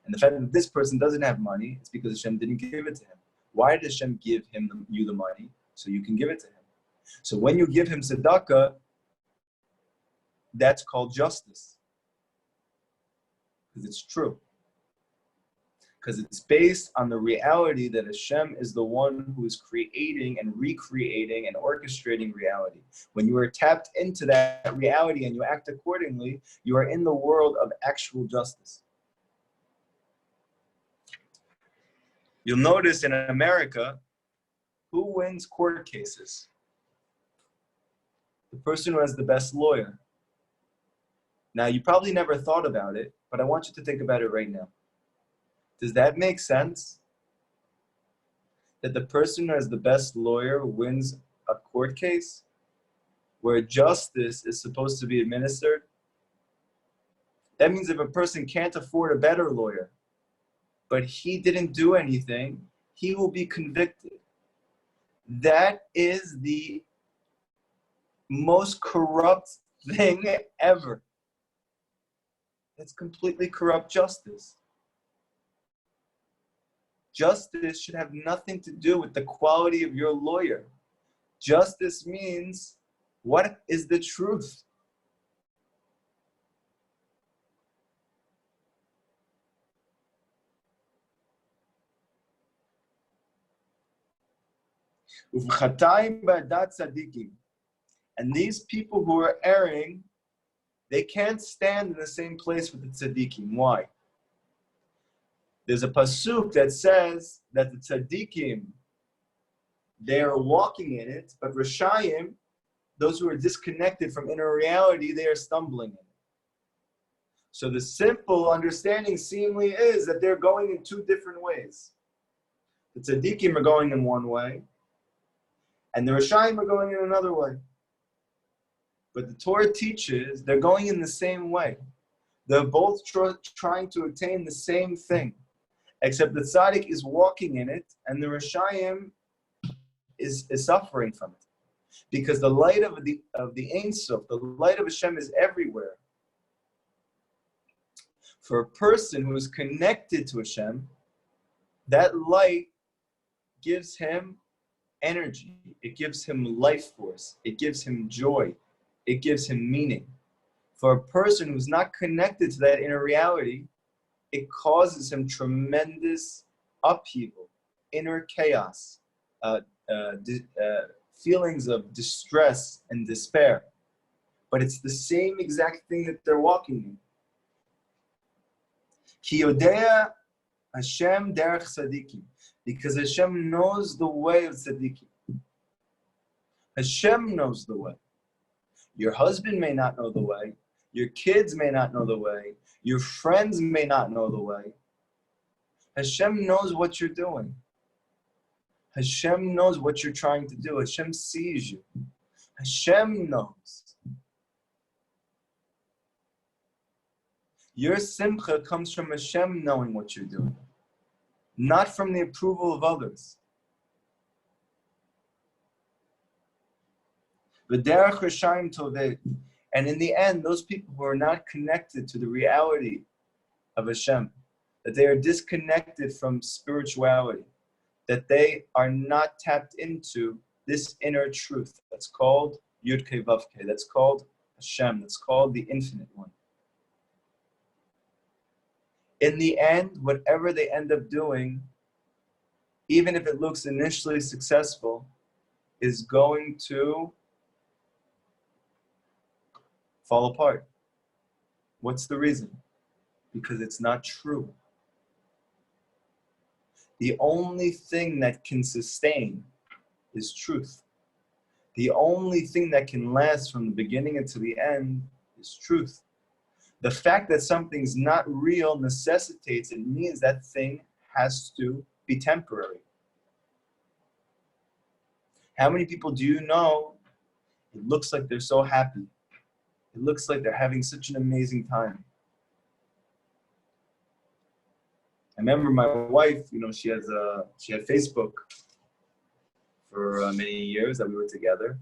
And the fact that this person doesn't have money, it's because Hashem didn't give it to him. Why did Hashem give you the money? So you can give it to him. So when you give him tzedakah, that's called justice. Because it's true. Because it's based on the reality that Hashem is the one who is creating and recreating and orchestrating reality. When you are tapped into that reality and you act accordingly, you are in the world of actual justice. You'll notice in America, who wins court cases? The person who has the best lawyer. Now, you probably never thought about it, but I want you to think about it right now. Does that make sense? That the person who has the best lawyer wins a court case where justice is supposed to be administered? That means if a person can't afford a better lawyer, but he didn't do anything, he will be convicted. That is the most corrupt thing ever. It's completely corrupt justice. Justice should have nothing to do with the quality of your lawyer. Justice means, what is the truth? And these people who are erring, they can't stand in the same place with the tzaddikim. Why? There's a pasuk that says that the tzaddikim, they are walking in it, but Rashayim, those who are disconnected from inner reality, they are stumbling in it. So the simple understanding seemingly is that they're going in two different ways. The tzaddikim are going in one way, and the Rashayim are going in another way. But the Torah teaches they're going in the same way. They're both trying to attain the same thing. Except the tzaddik is walking in it, and the Rashayim is suffering from it. Because the light of the Ein Sof, the light of Hashem is everywhere. For a person who is connected to Hashem, that light gives him energy. It gives him life force. It gives him joy. It gives him meaning. For a person who's not connected to that inner reality, it causes him tremendous upheaval, inner chaos, feelings of distress and despair. But it's the same exact thing that they're walking in. Ki yodea Hashem derech tzadikim, because Hashem knows the way of tzadikim. Hashem knows the way. Your husband may not know the way. Your kids may not know the way. Your friends may not know the way. Hashem knows what you're doing. Hashem knows what you're trying to do. Hashem sees you. Hashem knows. Your simcha comes from Hashem knowing what you're doing, not from the approval of others. V'derech reshayim toveh. And in the end, those people who are not connected to the reality of Hashem, that they are disconnected from spirituality, that they are not tapped into this inner truth that's called Yud Kei Vav Kei, that's called Hashem, that's called the Infinite One. In the end, whatever they end up doing, even if it looks initially successful, is going to fall apart. What's the reason? Because it's not true. The only thing that can sustain is truth. The only thing that can last from the beginning until the end is truth. The fact that something's not real necessitates, it means that thing has to be temporary. How many people do you know, it looks like they're so happy. It looks like they're having such an amazing time. I remember my wife, she had Facebook for many years that we were together.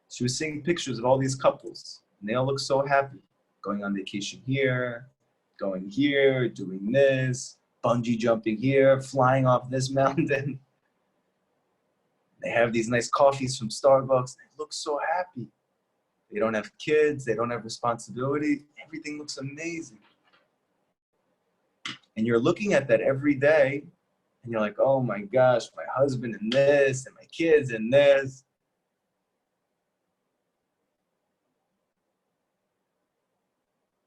She was seeing pictures of all these couples, and they all look so happy. Going on vacation here, going here, doing this, bungee jumping here, flying off this mountain. They have these nice coffees from Starbucks. They look so happy. They don't have kids. They don't have responsibility. Everything looks amazing. And you're looking at that every day, and you're like, oh my gosh, my husband and this, and my kids and this.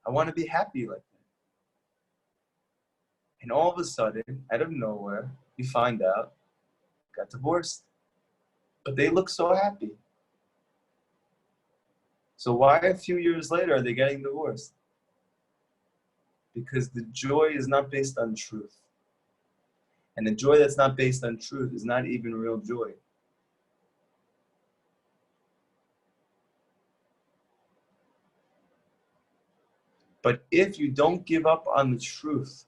I want to be happy like that. And all of a sudden, out of nowhere, you find out, got divorced. But they look so happy. So why a few years later are they getting divorced? Because the joy is not based on truth. And the joy that's not based on truth is not even real joy. But if you don't give up on the truth,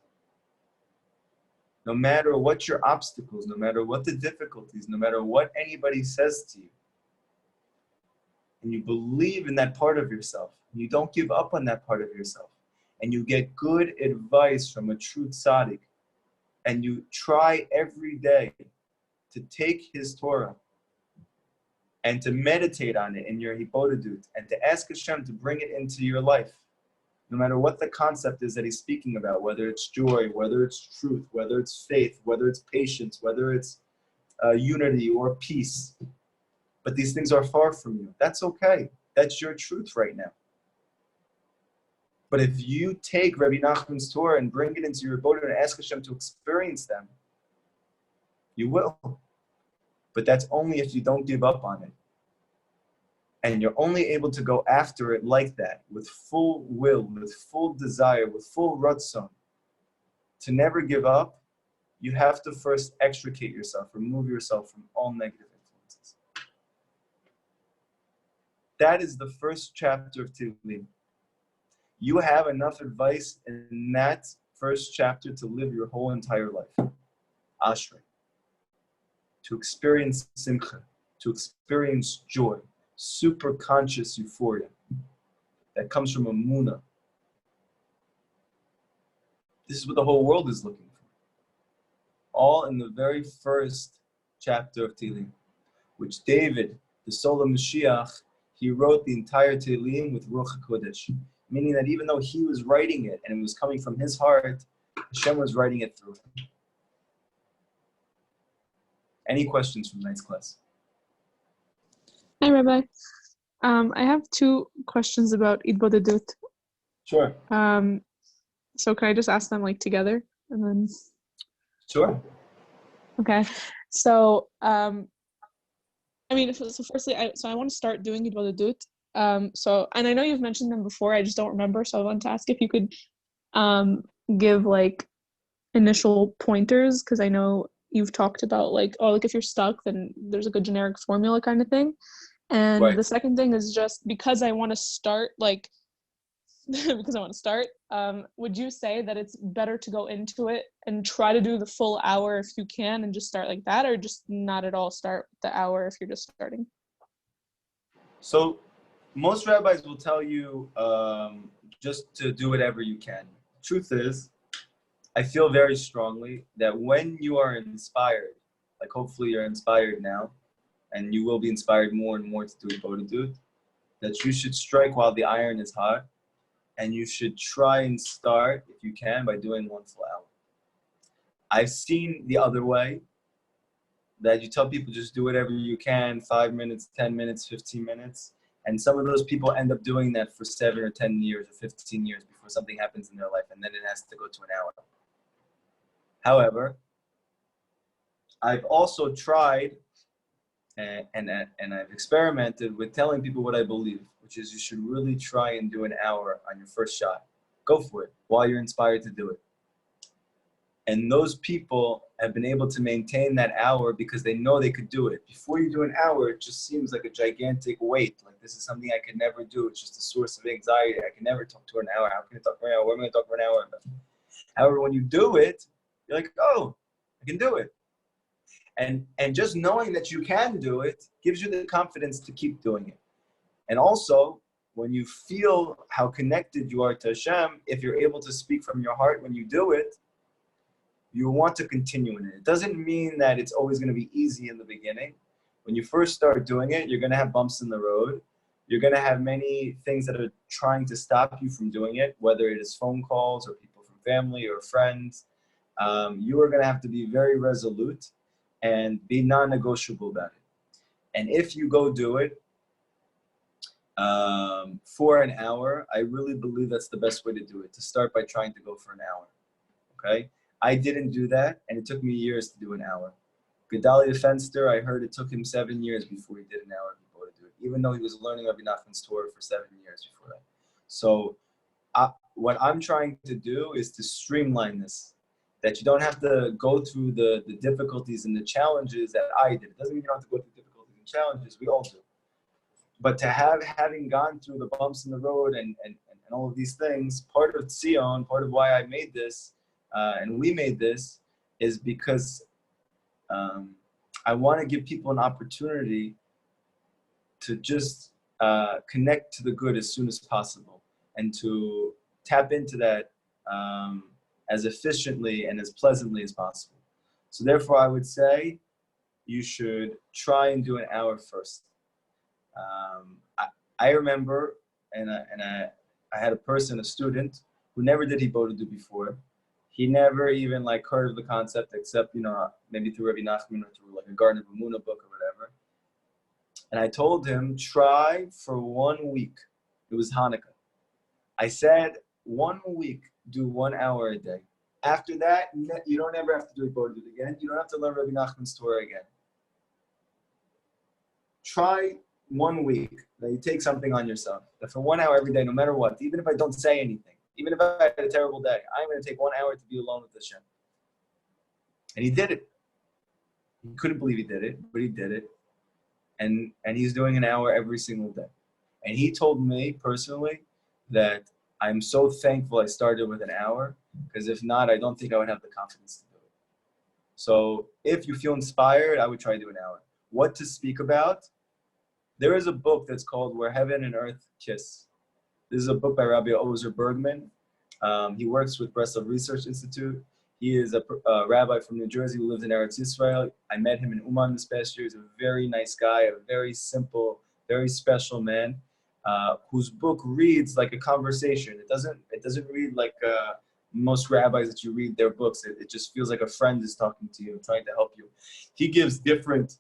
no matter what your obstacles, no matter what the difficulties, no matter what anybody says to you, and you believe in that part of yourself, and you don't give up on that part of yourself, and you get good advice from a true tzaddik, and you try every day to take his Torah and to meditate on it in your hibodedut, and to ask Hashem to bring it into your life, no matter what the concept is that he's speaking about, whether it's joy, whether it's truth, whether it's faith, whether it's patience, whether it's unity or peace. But these things are far from you. That's okay. That's your truth right now. But if you take Rabbi Nachman's Torah and bring it into your hibodedut and ask Hashem to experience them, you will. But that's only if you don't give up on it. And you're only able to go after it like that, with full will, with full desire, with full ratzon. To never give up, you have to first extricate yourself, remove yourself from all negative influences. That is the first chapter of Tehillim. You have enough advice in that first chapter to live your whole entire life. Ashrei. To experience simcha, to experience joy. Super conscious euphoria that comes from emunah. This is what the whole world is looking for. All in the very first chapter of Tehillim, which David, the soul of Mashiach, he wrote the entire Tehillim with Ruach HaKodesh, meaning that even though he was writing it and it was coming from his heart, Hashem was writing it through him. Any questions from tonight's class? Hi, Rabbi. I have two questions about Idbodedut. Sure. So can I just ask them like together and then? Sure. Okay. So firstly, I want to start doing Idbodedut. And I know you've mentioned them before. I just don't remember. So I wanted to ask if you could give like initial pointers, because I know you've talked about like, oh, like if you're stuck, then there's like a generic formula kind of thing. And Right. the second thing is just because I want to start, like, because I want to start, would you say that it's better to go into it and try to do the full hour if you can and just start like that, or just not at all start the hour if you're just starting? So most rabbis will tell you just to do whatever you can. Truth is, I feel very strongly that when you are inspired, like hopefully you're inspired now, and you will be inspired more and more to do Bodhidut, that you should strike while the iron is hot, and you should try and start, if you can, by doing one full hour. I've seen the other way, that you tell people just do whatever you can, 5 minutes, 10 minutes, 15 minutes, and some of those people end up doing that for 7 or 10 years or 15 years before something happens in their life, and then it has to go to an hour. However, I've also tried and I've experimented with telling people what I believe, which is you should really try and do an hour on your first shot. Go for it while you're inspired to do it. And those people have been able to maintain that hour because they know they could do it. Before you do an hour, it just seems like a gigantic weight. Like this is something I could never do. It's just a source of anxiety. I can never talk to an hour. How can I talk for an hour? What am I going to talk for an hour about? However, when you do it, you're like, oh, I can do it. And just knowing that you can do it gives you the confidence to keep doing it. And also, when you feel how connected you are to Hashem, if you're able to speak from your heart when you do it, you want to continue in it. It doesn't mean that it's always going to be easy in the beginning. When you first start doing it, you're going to have bumps in the road. You're going to have many things that are trying to stop you from doing it, whether it is phone calls or people from family or friends. You are going to have to be very resolute and be non-negotiable about it. And if you go do it for an hour, I really believe that's the best way to do it, to start by trying to go for an hour, okay? I didn't do that, and it took me years to do an hour. Gedalia Fenster, I heard it took him 7 years before he did an hour before to do it, even though he was learning Rabbi Nachman's Torah for 7 years before that. So what I'm trying to do is to streamline this, that you don't have to go through the difficulties and the challenges that I did. It doesn't mean you don't have to go through difficulties and challenges, we all do. But to having gone through the bumps in the road and all of these things, part of Tzion, part of why I made this, and we made this, is because I want to give people an opportunity to just connect to the good as soon as possible and to tap into that as efficiently and as pleasantly as possible. So therefore, I would say you should try and do an hour first. I remember, and I had a person, a student, who never did Hibodedut before. He never even like heard of the concept except, maybe through Rabbi Nachman or through like a Garden of Emunah book or whatever. And I told him, try for 1 week. It was Hanukkah. I said, 1 week, do 1 hour a day. After that, you don't ever have to do Hibodedut again. You don't have to learn Rabbi Nachman's Torah again. Try 1 week that you take something on yourself. That for 1 hour every day, no matter what, even if I don't say anything, even if I had a terrible day, I'm going to take 1 hour to be alone with Hashem. And he did it. He couldn't believe he did it, but he did it. And he's doing an hour every single day. And he told me personally that I'm so thankful I started with an hour, because if not, I don't think I would have the confidence to do it. So if you feel inspired, I would try to do an hour. What to speak about? There is a book that's called Where Heaven and Earth Kiss. This is a book by Rabbi Ozer Bergman. He works with Breslov Research Institute. He is a rabbi from New Jersey who lives in Eretz Yisrael. I met him in Uman this past year. He's a very nice guy, a very simple, very special man, whose book reads like a conversation. It doesn't read like most rabbis that you read their books, it just feels like a friend is talking to you, trying to help you. He gives different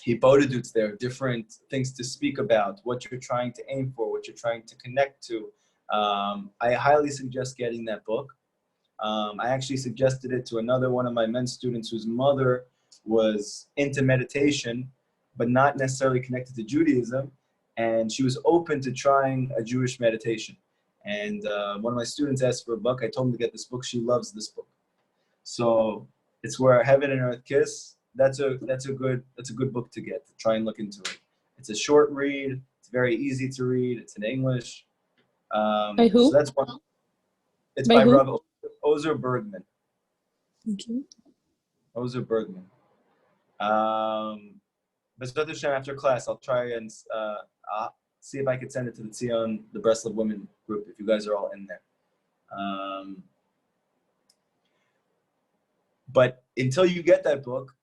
hibodedut there, different things to speak about, what you're trying to aim for, what you're trying to connect to. I highly suggest getting that book. I actually suggested it to another one of my men's students whose mother was into meditation, but not necessarily connected to Judaism. And she was open to trying a Jewish meditation. And one of my students asked for a book. I told him to get this book. She loves this book. So it's Where Heaven and Earth Kiss. That's a good book to get, to try and look into it. It's a short read. It's very easy to read. It's in English. By who? So that's one. It's By by who? Rabbi Ozer Bergman. Okay. Ozer Bergman. B'ezrat Hashem, after class, I'll try and see if I could send it to the Tzion, the Breslov Women group, if you guys are all in there. But until you get that book,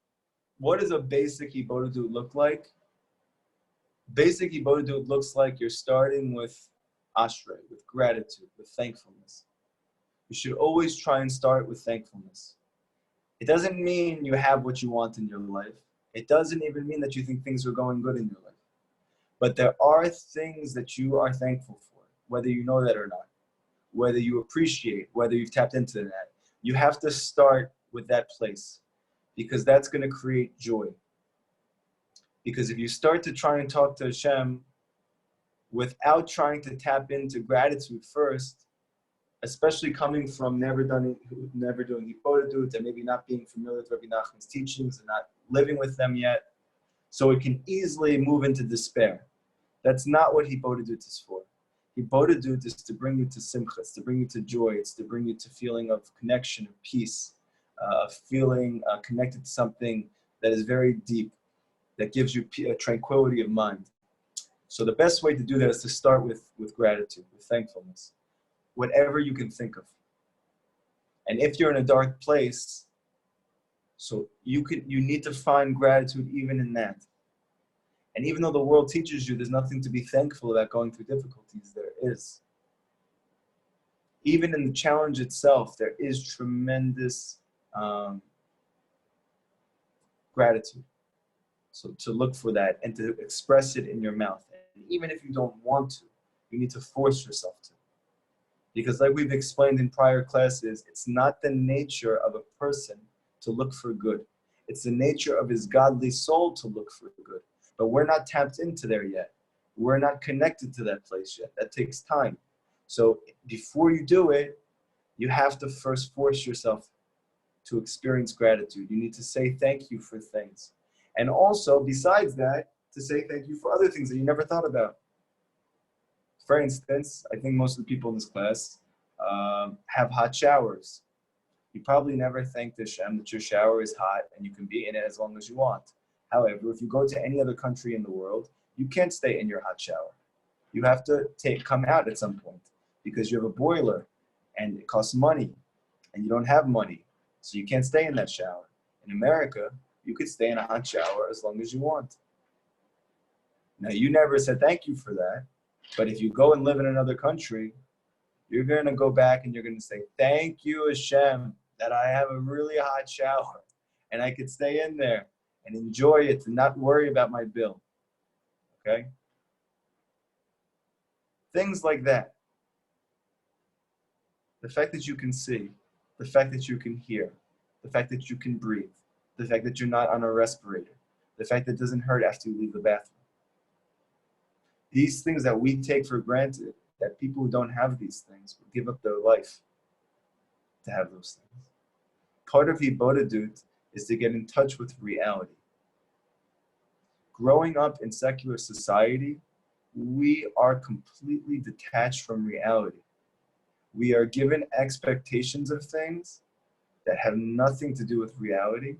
what does a basic hibodedut look like? Basic hibodedut looks like you're starting with ashrei, with gratitude, with thankfulness. You should always try and start with thankfulness. It doesn't mean you have what you want in your life. It doesn't even mean that you think things are going good in your life. But there are things that you are thankful for, whether you know that or not, whether you appreciate, whether you've tapped into that. You have to start with that place, because that's going to create joy. Because if you start to try and talk to Hashem without trying to tap into gratitude first, especially coming from never doing hibodedut and maybe not being familiar with Rabbi Nachman's teachings and not living with them yet, so it can easily move into despair. That's not what hibodedut is for. Hibodedut is to bring you to simcha, it's to bring you to joy, it's to bring you to feeling of connection, of peace, feeling connected to something that is very deep, that gives you tranquility of mind. So the best way to do that is to start with gratitude, with thankfulness, whatever you can think of. And if you're in a dark place, so you need to find gratitude even in that. And even though the world teaches you there's nothing to be thankful about going through difficulties, there is. Even in the challenge itself, there is tremendous gratitude. So to look for that and to express it in your mouth. And even if you don't want to, you need to force yourself to. Because like we've explained in prior classes, it's not the nature of a person to look for good. It's the nature of his godly soul to look for good. But we're not tapped into there yet. We're not connected to that place yet. That takes time. So before you do it, you have to first force yourself to experience gratitude. You need to say thank you for things. And also, besides that, to say thank you for other things that you never thought about. For instance, I think most of the people in this class have hot showers. You probably never thanked Hashem that your shower is hot and you can be in it as long as you want. However, if you go to any other country in the world, you can't stay in your hot shower. You have to come out at some point because you have a boiler and it costs money and you don't have money. So you can't stay in that shower. In America, you could stay in a hot shower as long as you want. Now, you never said thank you for that. But if you go and live in another country, you're going to go back and you're going to say, thank you, Hashem, that I have a really hot shower and I could stay in there and enjoy it and not worry about my bill. Okay? Things like that. The fact that you can see, the fact that you can hear, the fact that you can breathe, the fact that you're not on a respirator, the fact that it doesn't hurt after you leave the bathroom. These things that we take for granted, that people who don't have these things will give up their life to have those things. Part of hibodedut is to get in touch with reality. Growing up in secular society, we are completely detached from reality. We are given expectations of things that have nothing to do with reality,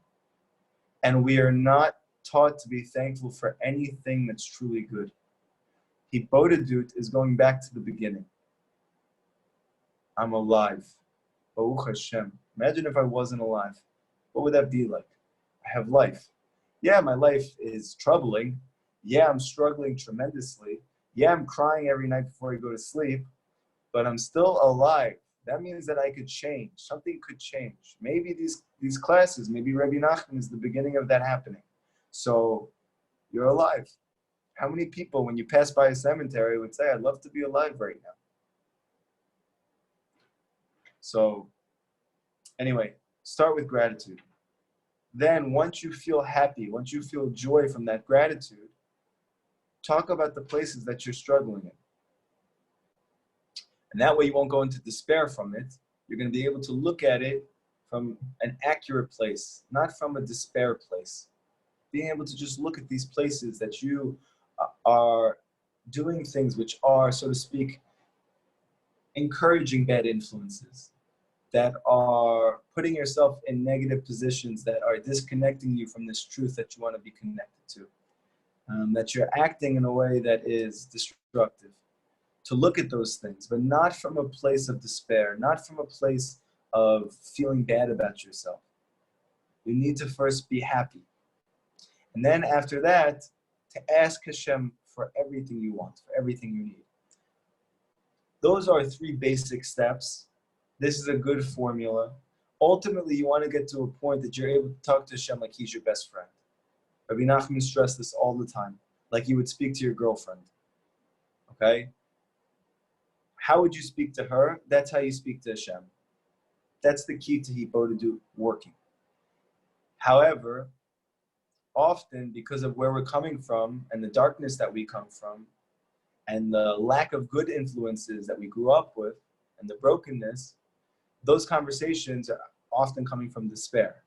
and we are not taught to be thankful for anything that's truly good. Hibodedut is going back to the beginning. I'm alive. Baruch Hashem. Imagine if I wasn't alive. What would that be like? I have life. Yeah, my life is troubling. Yeah, I'm struggling tremendously. Yeah, I'm crying every night before I go to sleep. But I'm still alive. that means that I could change. Something could change. Maybe these classes, maybe Rabbi Nachman is the beginning of that happening. So you're alive. How many people, when you pass by a cemetery, would say, I'd love to be alive right now? So anyway, start with gratitude. Then once you feel happy, once you feel joy from that gratitude, talk about the places that you're struggling in. And that way you won't go into despair from it. You're going to be able to look at it from an accurate place, not from a despair place. Being able to just look at these places that you are doing things which are, so to speak, encouraging bad influences, that are putting yourself in negative positions, that are disconnecting you from this truth that you want to be connected to, that you're acting in a way that is destructive. To look at those things, but not from a place of despair, not from a place of feeling bad about yourself. You need to first be happy. And then after that, to ask Hashem for everything you want, for everything you need. Those are 3 basic steps. This is a good formula. Ultimately, you want to get to a point that you're able to talk to Hashem like he's your best friend. Rabbi Nachman stressed this all the time, like you would speak to your girlfriend. Okay? How would you speak to her? That's how you speak to Hashem. That's the key to Hibodedut working. However, often because of where we're coming from and the darkness that we come from and the lack of good influences that we grew up with and the brokenness, those conversations are often coming from despair.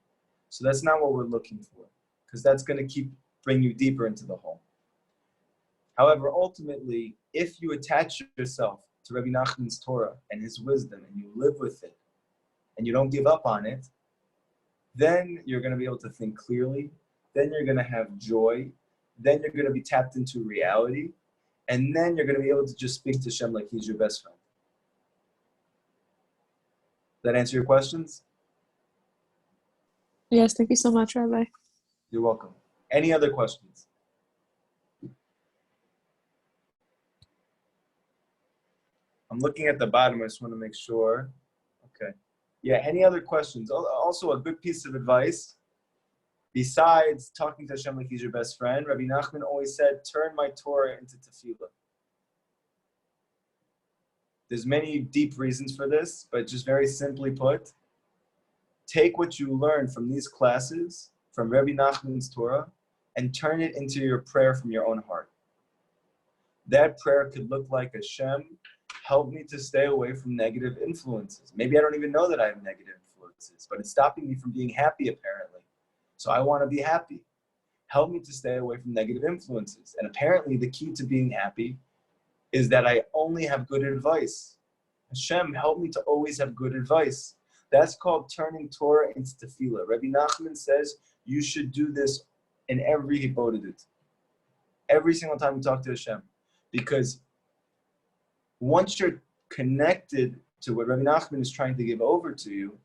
So that's not what we're looking for, because that's going to bring you deeper into the hole. However, ultimately, if you attach yourself to Rabbi Nachman's Torah and his wisdom and you live with it and you don't give up on it, then you're going to be able to think clearly, then you're going to have joy, then you're going to be tapped into reality, and then you're going to be able to just speak to Hashem like he's your best friend. Does that answer your questions? Yes, thank you so much, Rabbi. You're welcome. Any other questions? I'm looking at the bottom. I just want to make sure. Okay. Yeah, any other questions? Also, a good piece of advice. Besides talking to Hashem like he's your best friend, Rabbi Nachman always said, turn my Torah into tefillah. There's many deep reasons for this, but just very simply put, take what you learn from these classes, from Rabbi Nachman's Torah, and turn it into your prayer from your own heart. That prayer could look like, Hashem, help me to stay away from negative influences. Maybe I don't even know that I have negative influences, but it's stopping me from being happy apparently. So I want to be happy. Help me to stay away from negative influences. And apparently the key to being happy is that I only have good advice. Hashem, help me to always have good advice. That's called turning Torah into tefillah. Rabbi Nachman says you should do this in every Hibodedut. Every single time you talk to Hashem. Because once you're connected to what Rabbi Nachman is trying to give over to you,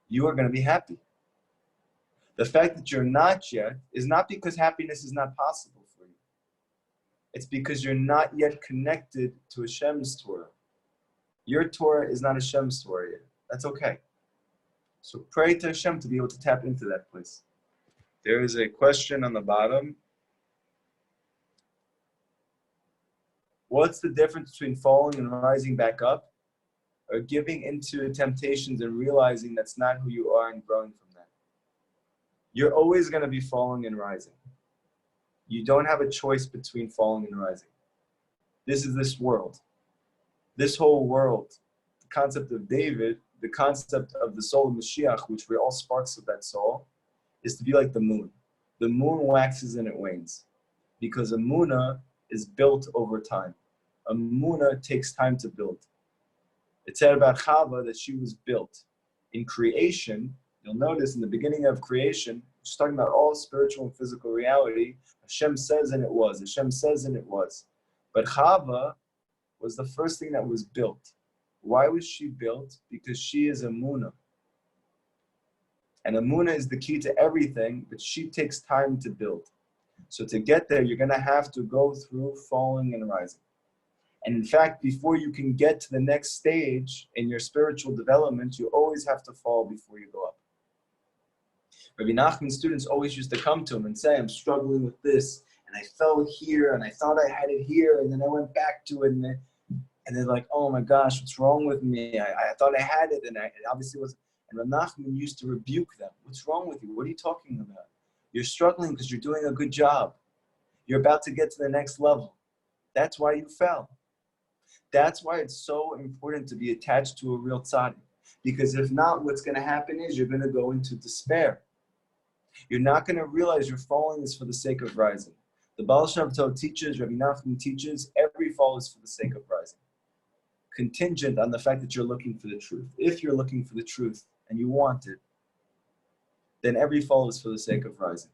you are going to be happy. The fact that you're not yet is not because happiness is not possible for you. It's because you're not yet connected to Hashem's Torah. Your Torah is not Hashem's Torah yet. That's okay. So pray to Hashem to be able to tap into that place. There is a question on the bottom. What's the difference between falling and rising back up, or giving into temptations and realizing that's not who you are and growing from that? You're always going to be falling and rising. You don't have a choice between falling and rising. This is this world. This whole world, the concept of David, the concept of the soul of Mashiach, which we're all sparks of that soul, is to be like the moon. The moon waxes and it wanes, because a Munah is built over time. A Munah takes time to build. It said about Chava that she was built. In creation, you'll notice in the beginning of creation, she's talking about all spiritual and physical reality. Hashem says and it was. Hashem says and it was. But Chava was the first thing that was built. Why was she built? Because she is a Munah. And a Munah is the key to everything, but she takes time to build. So to get there, you're going to have to go through falling and rising. And in fact, before you can get to the next stage in your spiritual development, you always have to fall before you go up. Rabbi Nachman's students always used to come to him and say, I'm struggling with this, and I fell here, and I thought I had it here, and then I went back to it, and they're like, oh my gosh, what's wrong with me? I thought I had it, and it obviously wasn't. And Rabbi Nachman used to rebuke them. What's wrong with you? What are you talking about? You're struggling because you're doing a good job. You're about to get to the next level. That's why you fell. That's why it's so important to be attached to a real tzaddik. Because if not, what's going to happen is you're going to go into despair. You're not going to realize your falling is for the sake of rising. The Baal Shem Tov teaches, Rabbi Nachman teaches, every fall is for the sake of rising. Contingent on the fact that you're looking for the truth. If you're looking for the truth and you want it, then every fall is for the sake of rising.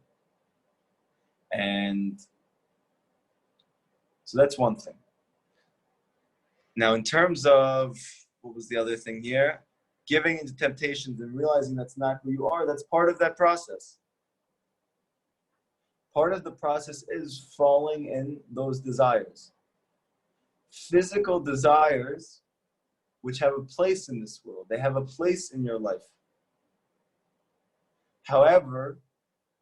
And so that's one thing. Now, in terms of, what was the other thing here? Giving into temptations and realizing that's not who you are, that's part of that process. Part of the process is falling in those desires. Physical desires, which have a place in this world, they have a place in your life. However,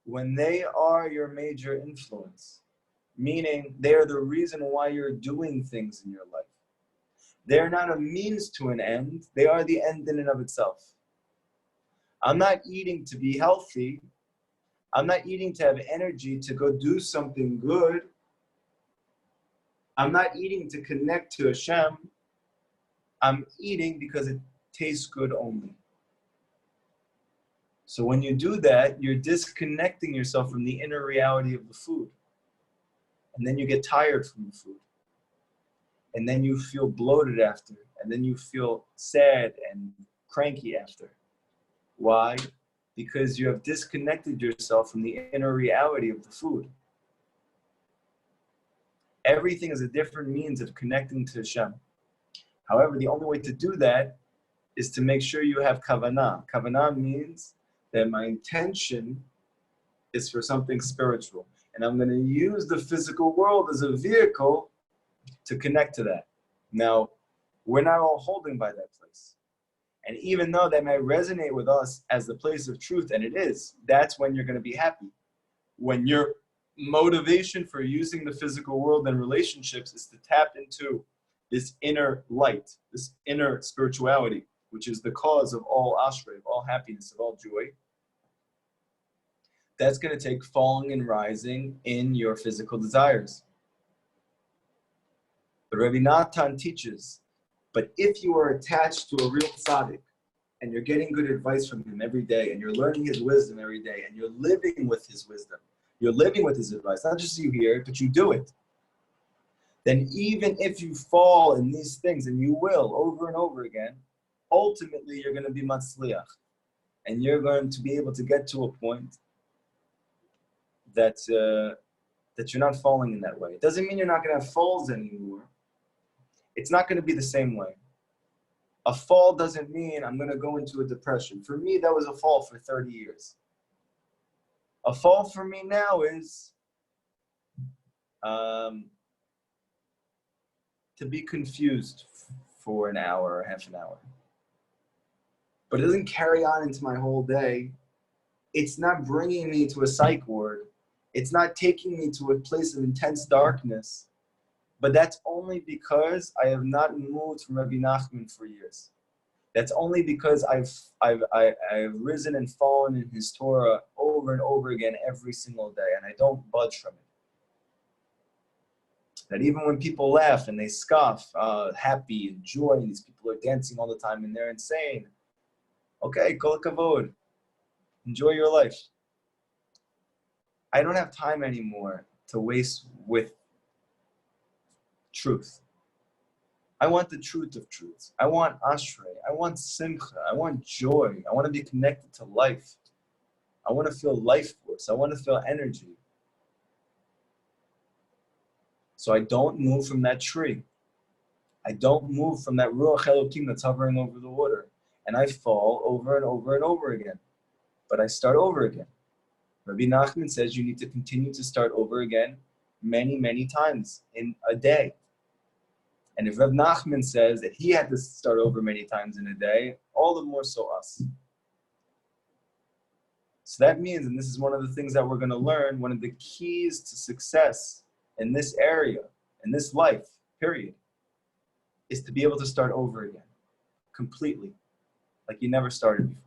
when they are your major influence, meaning they are the reason why you're doing things in your life, they're not a means to an end, they are the end in and of itself. I'm not eating to be healthy. I'm not eating to have energy to go do something good. I'm not eating to connect to Hashem. I'm eating because it tastes good only. So when you do that, you're disconnecting yourself from the inner reality of the food. And then you get tired from the food. And then you feel bloated after. And then you feel sad and cranky after. Why? Because you have disconnected yourself from the inner reality of the food. Everything is a different means of connecting to Hashem. However, the only way to do that is to make sure you have kavanah. Kavanah means that my intention is for something spiritual. And I'm going to use the physical world as a vehicle to connect to that. Now, we're not all holding by that place. And even though that may resonate with us as the place of truth, and it is, that's when you're going to be happy. When your motivation for using the physical world and relationships is to tap into this inner light, this inner spirituality, which is the cause of all ashrei, of all happiness, of all joy, that's going to take falling and rising in your physical desires. But Rabbi Natan teaches, but if you are attached to a real tzaddik, and you're getting good advice from him every day, and you're learning his wisdom every day, and you're living with his wisdom, you're living with his advice, not just you hear it, but you do it, then even if you fall in these things, and you will over and over again, ultimately you're going to be matzliach. And you're going to be able to get to a point that you're not falling in that way. It doesn't mean you're not going to have falls anymore. It's not going to be the same way. A fall doesn't mean I'm going to go into a depression. For me, that was a fall for 30 years. A fall for me now is to be confused for an hour or half an hour. But it doesn't carry on into my whole day. It's not bringing me to a psych ward. It's not taking me to a place of intense darkness. But that's only because I have not moved from Rabbi Nachman for years. That's only because I've risen and fallen in his Torah over and over again every single day, and I don't budge from it. That even when people laugh and they scoff, happy and joy, and these people are dancing all the time and they're insane. Okay, kol kavod. Enjoy your life. I don't have time anymore to waste with truth. I want the truth of truths. I want ashrei. I want simcha. I want joy. I want to be connected to life. I want to feel life force. I want to feel energy. So I don't move from that tree. I don't move from that ruach elokim that's hovering over the water. And I fall over and over and over again. But I start over again. Rabbi Nachman says you need to continue to start over again many, many times in a day. And if Reb Nachman says that he had to start over many times in a day, all the more so us. So that means, and this is one of the things that we're going to learn, one of the keys to success in this area, in this life, period, is to be able to start over again, completely, like you never started before.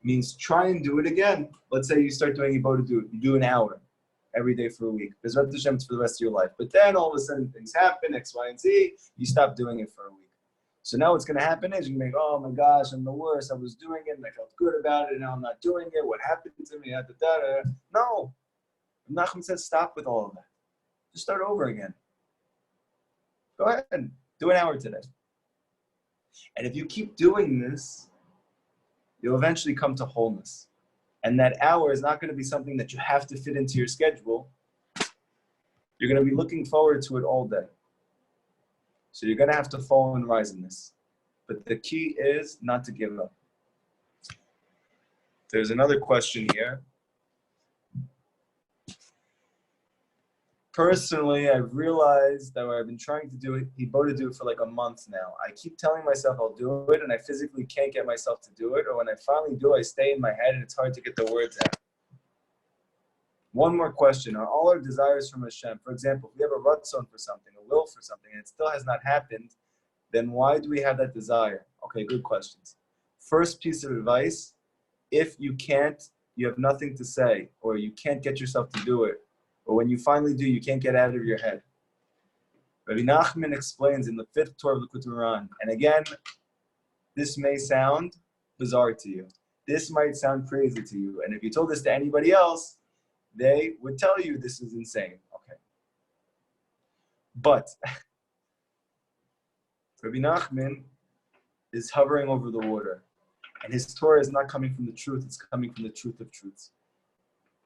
Means try and do it again. Let's say you start doing Ibodah, you do an hour every day for a week. Bezrat Hashem, it's for the rest of your life. But then all of a sudden things happen, X, Y, and Z, you stop doing it for a week. So now what's going to happen is you're going to think, oh my gosh, I'm the worst. I was doing it and I felt good about it and now I'm not doing it. What happened to me? No. Nachum says stop with all of that. Just start over again. Go ahead. Do an hour today. And if you keep doing this, you'll eventually come to wholeness. And that hour is not going to be something that you have to fit into your schedule. You're going to be looking forward to it all day. So you're going to have to fall and rise in this. But the key is not to give up. There's another question here. Personally, I've realized that I've been trying to do it, Ibodah do it for like a month now. I keep telling myself I'll do it, and I physically can't get myself to do it. Or when I finally do, I stay in my head, and it's hard to get the words out. One more question. Are all our desires from Hashem? For example, if we have a ratzon for something, a will for something, and it still has not happened, then why do we have that desire? Okay, good questions. First piece of advice, if you can't, you have nothing to say, or you can't get yourself to do it, or when you finally do, you can't get out of your head. Rabbi Nachman explains in the 5th Torah of the Quran, and again, this may sound bizarre to you. This might sound crazy to you. And if you told this to anybody else, they would tell you this is insane. Okay. But Rabbi Nachman is hovering over the water. And his Torah is not coming from the truth, it's coming from the truth of truths.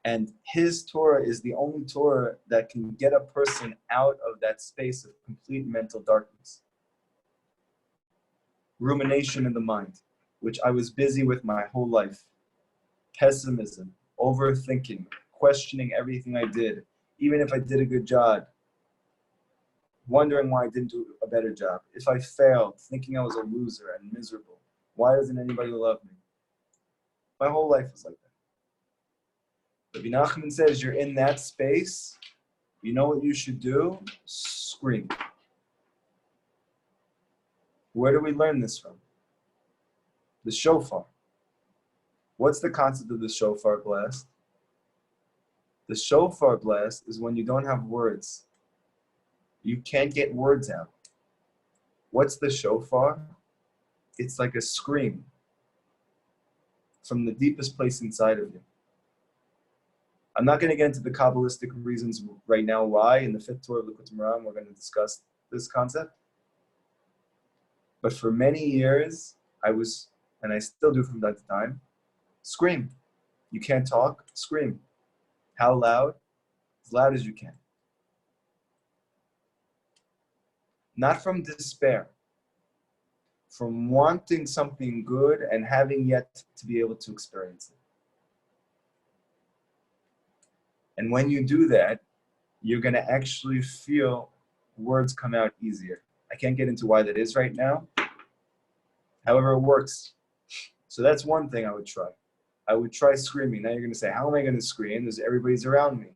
And his Torah is the only Torah that can get a person out of that space of complete mental darkness. Rumination in the mind, which I was busy with my whole life. Pessimism, overthinking, questioning everything I did, even if I did a good job. Wondering why I didn't do a better job. If I failed, thinking I was a loser and miserable. Why doesn't anybody love me? My whole life was like that. Rabbi Nachman says you're in that space. You know what you should do? Scream. Where do we learn this from? The shofar. What's the concept of the shofar blast? The shofar blast is when you don't have words. You can't get words out. What's the shofar? It's like a scream from the deepest place inside of you. I'm not going to get into the Kabbalistic reasons right now why. In the 5th Torah of the Quran, we're going to discuss this concept. But for many years, I was, and I still do from time to time, scream. You can't talk, scream. How loud? As loud as you can. Not from despair. From wanting something good and having yet to be able to experience it. And when you do that, you're going to actually feel words come out easier. I can't get into why that is right now. However, it works. So that's one thing I would try. I would try screaming. Now you're going to say, how am I going to scream? There's everybody's around me.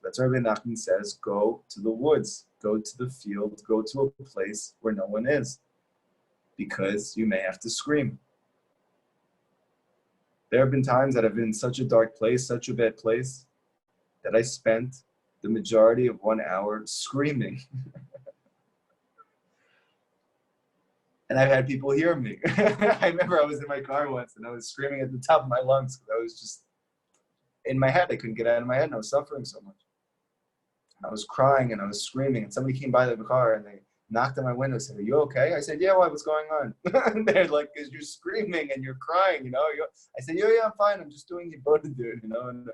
That's why Rabbi Nachman says, go to the woods, go to the field, go to a place where no one is. Because you may have to scream. There have been times that I've been in such a dark place, such a bad place, that I spent the majority of 1 hour screaming. And I've had people hear me. I remember I was in my car once and I was screaming at the top of my lungs because I was just in my head. I couldn't get out of my head and I was suffering so much. I was crying and I was screaming and somebody came by the car and they knocked on my window and said, are you okay? I said, yeah, what's going on? And they're like, because you're screaming and you're crying, you know? I said, yeah, I'm fine. I'm just doing Ibodah, dude, you know? And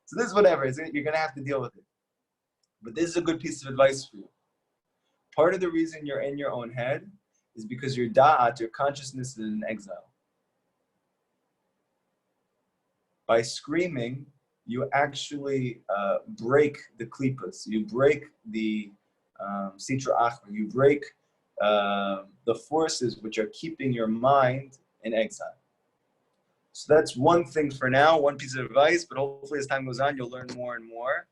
so this is whatever. You're going to have to deal with it. But this is a good piece of advice for you. Part of the reason you're in your own head is because your da'at, your consciousness, is in exile. By screaming, you actually break the klippas. You break the Sitra Achra. You break the forces which are keeping your mind in exile. So that's one thing for now, one piece of advice, but hopefully as time goes on, you'll learn more and more.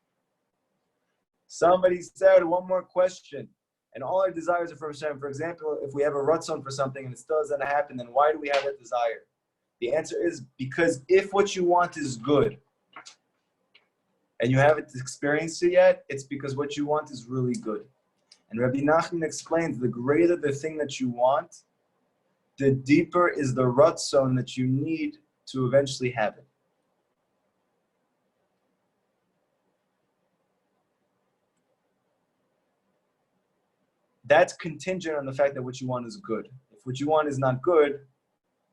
Somebody said one more question, and all our desires are from Hashem. For example, if we have a ratzon for something and it still doesn't happen, then why do we have that desire? The answer is because if what you want is good, and you haven't experienced it yet, it's because what you want is really good. And Rabbi Nachman explains, the greater the thing that you want, the deeper is the ratzon that you need to eventually have it. That's contingent on the fact that what you want is good. If what you want is not good,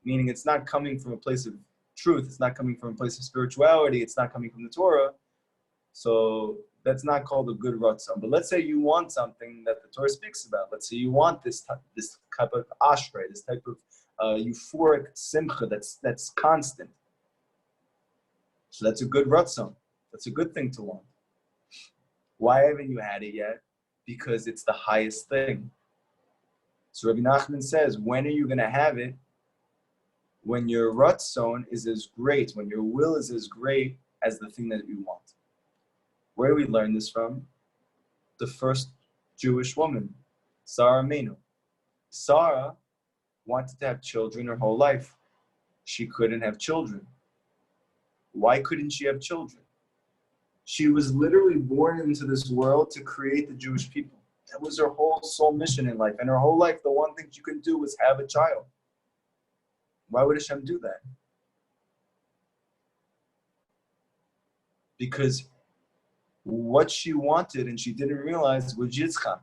meaning it's not coming from a place of truth, it's not coming from a place of spirituality, it's not coming from the Torah, so that's not called a good ratzon. But let's say you want something that the Torah speaks about. Let's say you want this type of ashrei, this type of euphoric simcha that's constant. So that's a good ratzon. That's a good thing to want. Why haven't you had it yet? Because it's the highest thing. So Rabbi Nachman says, when are you going to have it? When your ratzon is as great, when your will is as great as the thing that you want. Where do we learn this from? The first Jewish woman, Sarah Menu. Sarah wanted to have children her whole life. She couldn't have children. Why couldn't she have children? She was literally born into this world to create the Jewish people. That was her whole soul mission in life. And her whole life, the one thing she could do was have a child. Why would Hashem do that? Because what she wanted and she didn't realize was Yitzchak.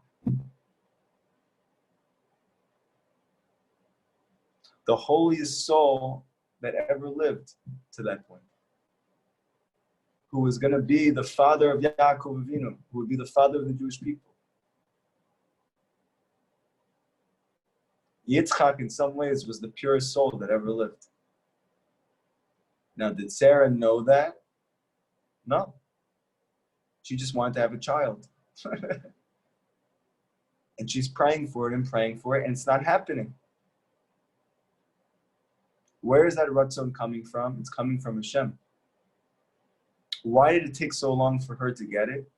The holiest soul that ever lived to that point. Who was going to be the father of Yaakov Avinu, who would be the father of the Jewish people. Yitzchak, in some ways, was the purest soul that ever lived. Now, did Sarah know that? No. She just wanted to have a child. And she's praying for it, and it's not happening. Where is that ratzon coming from? It's coming from Hashem. Why did it take so long for her to get it?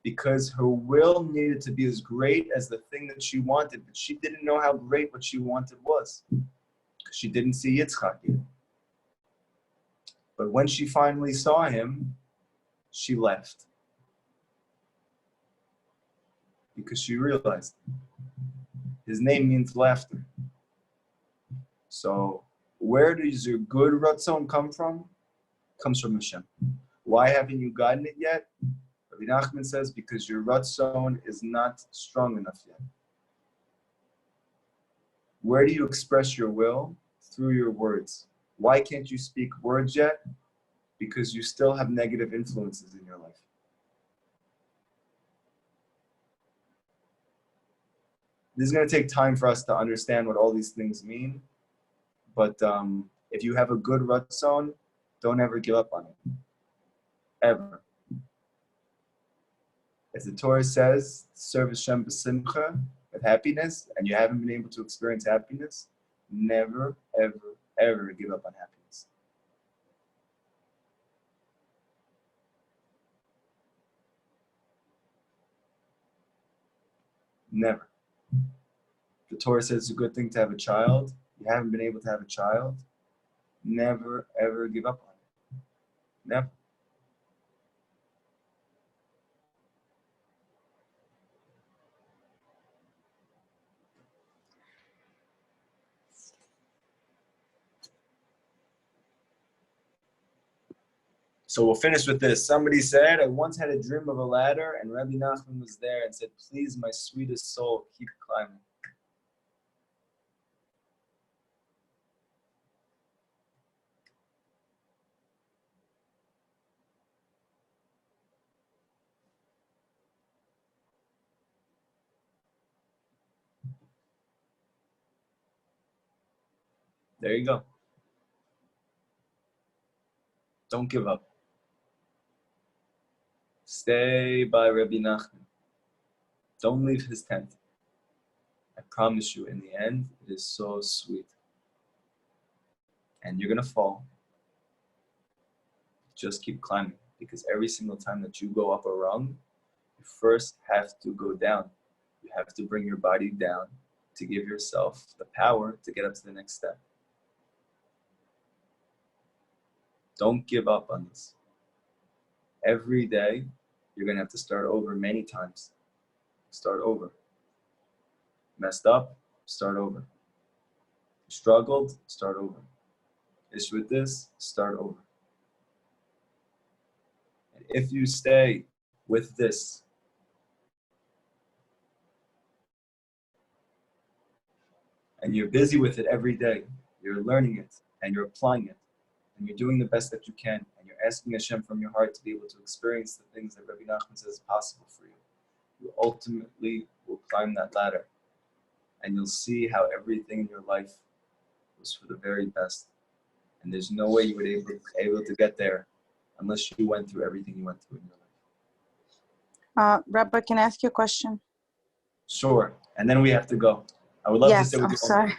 Because her will needed to be as great as the thing that she wanted, but she didn't know how great what she wanted was. Because she didn't see Yitzchak yet. But when she finally saw him, she left. Because she realized his name means laughter. So where does your good ratzon come from? It comes from Hashem. Why haven't you gotten it yet? Rabbi Nachman says, because your ratzon is not strong enough yet. Where do you express your will? Through your words. Why can't you speak words yet? Because you still have negative influences in your life. This is going to take time for us to understand what all these things mean. But if you have a good ratzon, don't ever give up on it. Ever. As the Torah says, serve Hashem b'simcha, with happiness, and you haven't been able to experience happiness, never, ever, ever give up on happiness. Never. The Torah says it's a good thing to have a child. You haven't been able to have a child. Never, ever give up on it. Never. So we'll finish with this. Somebody said, I once had a dream of a ladder, and Rabbi Nachman was there and said, please, my sweetest soul, keep climbing. There you go. Don't give up. Stay by Rabbi Nachman. Don't leave his tent. I promise you, in the end, it is so sweet. And you're going to fall. Just keep climbing, because every single time that you go up a rung, you first have to go down. You have to bring your body down to give yourself the power to get up to the next step. Don't give up on this. Every day, you're going to have to start over many times. Start over. Messed up, start over. Struggled, start over. Issue with this, start over. And if you stay with this, and you're busy with it every day, you're learning it, and you're applying it, and you're doing the best that you can, and you're asking Hashem from your heart to be able to experience the things that Rabbi Nachman says is possible for you, you ultimately will climb that ladder, and you'll see how everything in your life was for the very best. And there's no way you would be able to get there unless you went through everything you went through in your life. Rabbi, can I ask you a question? Sure. And then we have to go. I would love to stay with you. Sorry.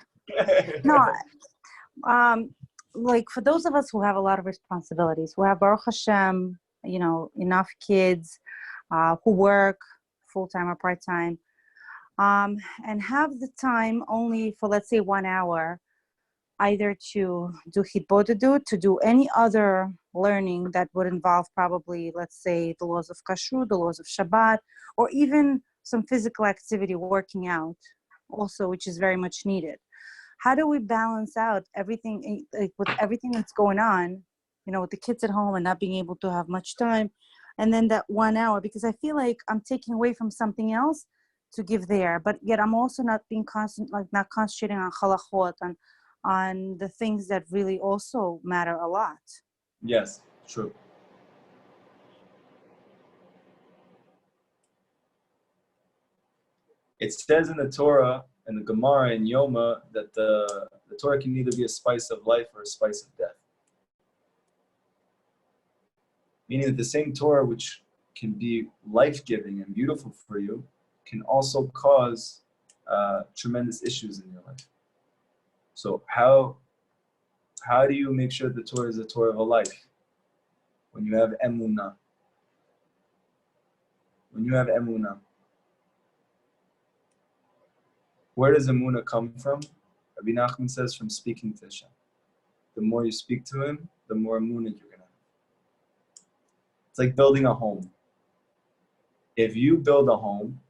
No, like for those of us who have a lot of responsibilities, who have Baruch Hashem, enough kids, who work full-time or part-time, and have the time only for, let's say, 1 hour, either to do hitbodedut, to do any other learning that would involve probably, let's say, the laws of kashrut, the laws of Shabbat, or even some physical activity, working out also, which is very much needed. How do we balance out everything, like, with everything that's going on, with the kids at home and not being able to have much time, and then that 1 hour, because I feel like I'm taking away from something else to give there, but yet I'm also not being not concentrating on halachot, on the things that really also matter a lot. Yes, true. It says in the Torah, in the Gemara, in Yoma, that the Torah can either be a spice of life or a spice of death. Meaning that the same Torah, which can be life-giving and beautiful for you, can also cause tremendous issues in your life. So how do you make sure the Torah is a Torah of a life? When you have emunah. When you have emunah. Where does emunah come from? Rabbi Nachman says from speaking to Hashem. The more you speak to him, the more emunah you're going to have. It's like building a home. If you build a home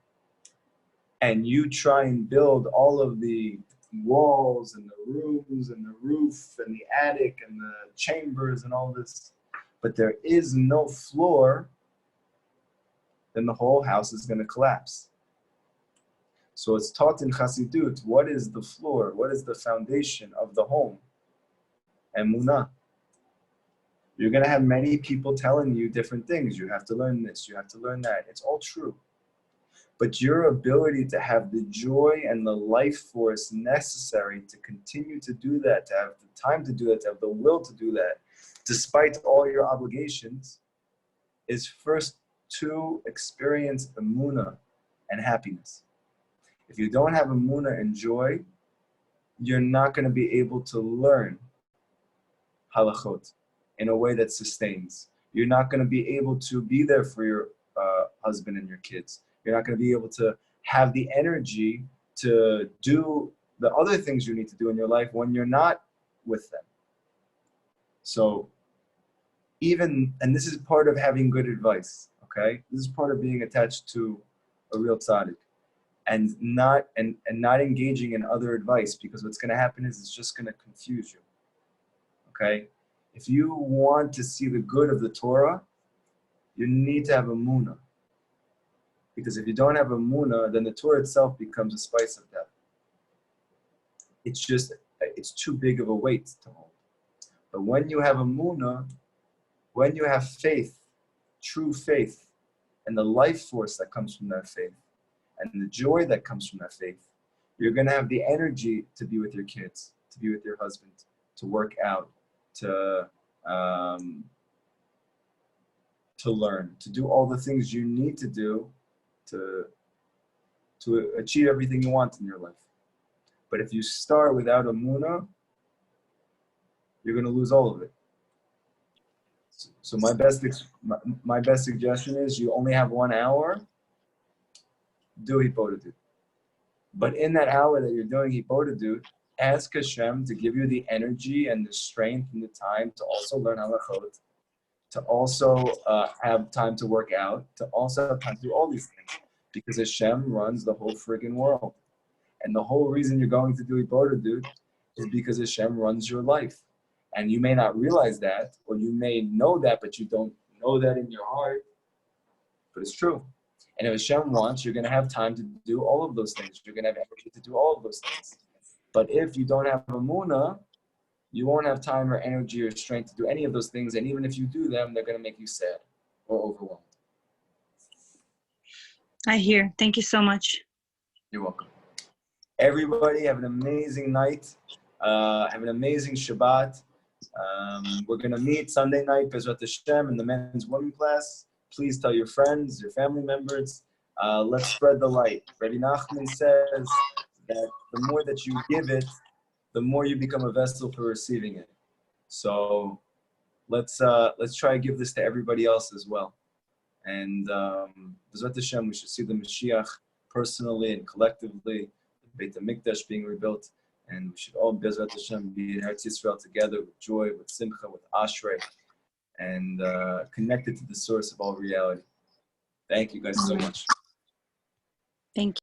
and you try and build all of the walls and the rooms and the roof and the attic and the chambers and all this, but there is no floor, then the whole house is going to collapse. So it's taught in Chassidut, what is the floor? What is the foundation of the home? Emunah. You're going to have many people telling you different things. You have to learn this, you have to learn that. It's all true. But your ability to have the joy and the life force necessary to continue to do that, to have the time to do that, to have the will to do that, despite all your obligations, is first to experience emunah and happiness. If you don't have emunah and joy, you're not going to be able to learn halachot in a way that sustains. You're not going to be able to be there for your husband and your kids. You're not going to be able to have the energy to do the other things you need to do in your life when you're not with them. So and this is part of having good advice, okay? This is part of being attached to a real tzaddik. And not engaging in other advice, because what's going to happen is it's just going to confuse you. Okay? If you want to see the good of the Torah, you need to have emunah. Because if you don't have emunah, then the Torah itself becomes a spice of death. It's too big of a weight to hold. But when you have emunah, when you have faith, true faith, and the life force that comes from that faith, and the joy that comes from that faith, you're going to have the energy to be with your kids, to be with your husband, to work out, to learn, to do all the things you need to do to to achieve everything you want in your life. But if you start without emunah, you're going to lose all of it. So my best suggestion is you only have 1 hour, do hipotadut. But in that hour that you're doing hipotadut, ask Hashem to give you the energy and the strength and the time to also learn halachot, to also have time to work out, to also have time to do all these things. Because Hashem runs the whole friggin' world. And the whole reason you're going to do hipotadut is because Hashem runs your life. And you may not realize that, or you may know that, but you don't know that in your heart. But it's true. And if Hashem wants, you're going to have time to do all of those things. You're going to have energy to do all of those things. But if you don't have emunah, you won't have time or energy or strength to do any of those things. And even if you do them, they're going to make you sad or overwhelmed. I hear. Thank you so much. You're welcome. Everybody have an amazing night. Have an amazing Shabbat. We're going to meet Sunday night, Bezrat Hashem, in the men's women class. Please tell your friends, your family members. Let's spread the light. Rabbi Nachman says that the more that you give it, the more you become a vessel for receiving it. So let's try to give this to everybody else as well. And Bezrat Hashem, we should see the Mashiach personally and collectively, the Beit HaMikdash being rebuilt. And we should all, Bezrat Hashem, be in Eretz Yisrael together with joy, with simcha, with ashrei, and connected to the source of all reality. Thank you guys so much. Thank you.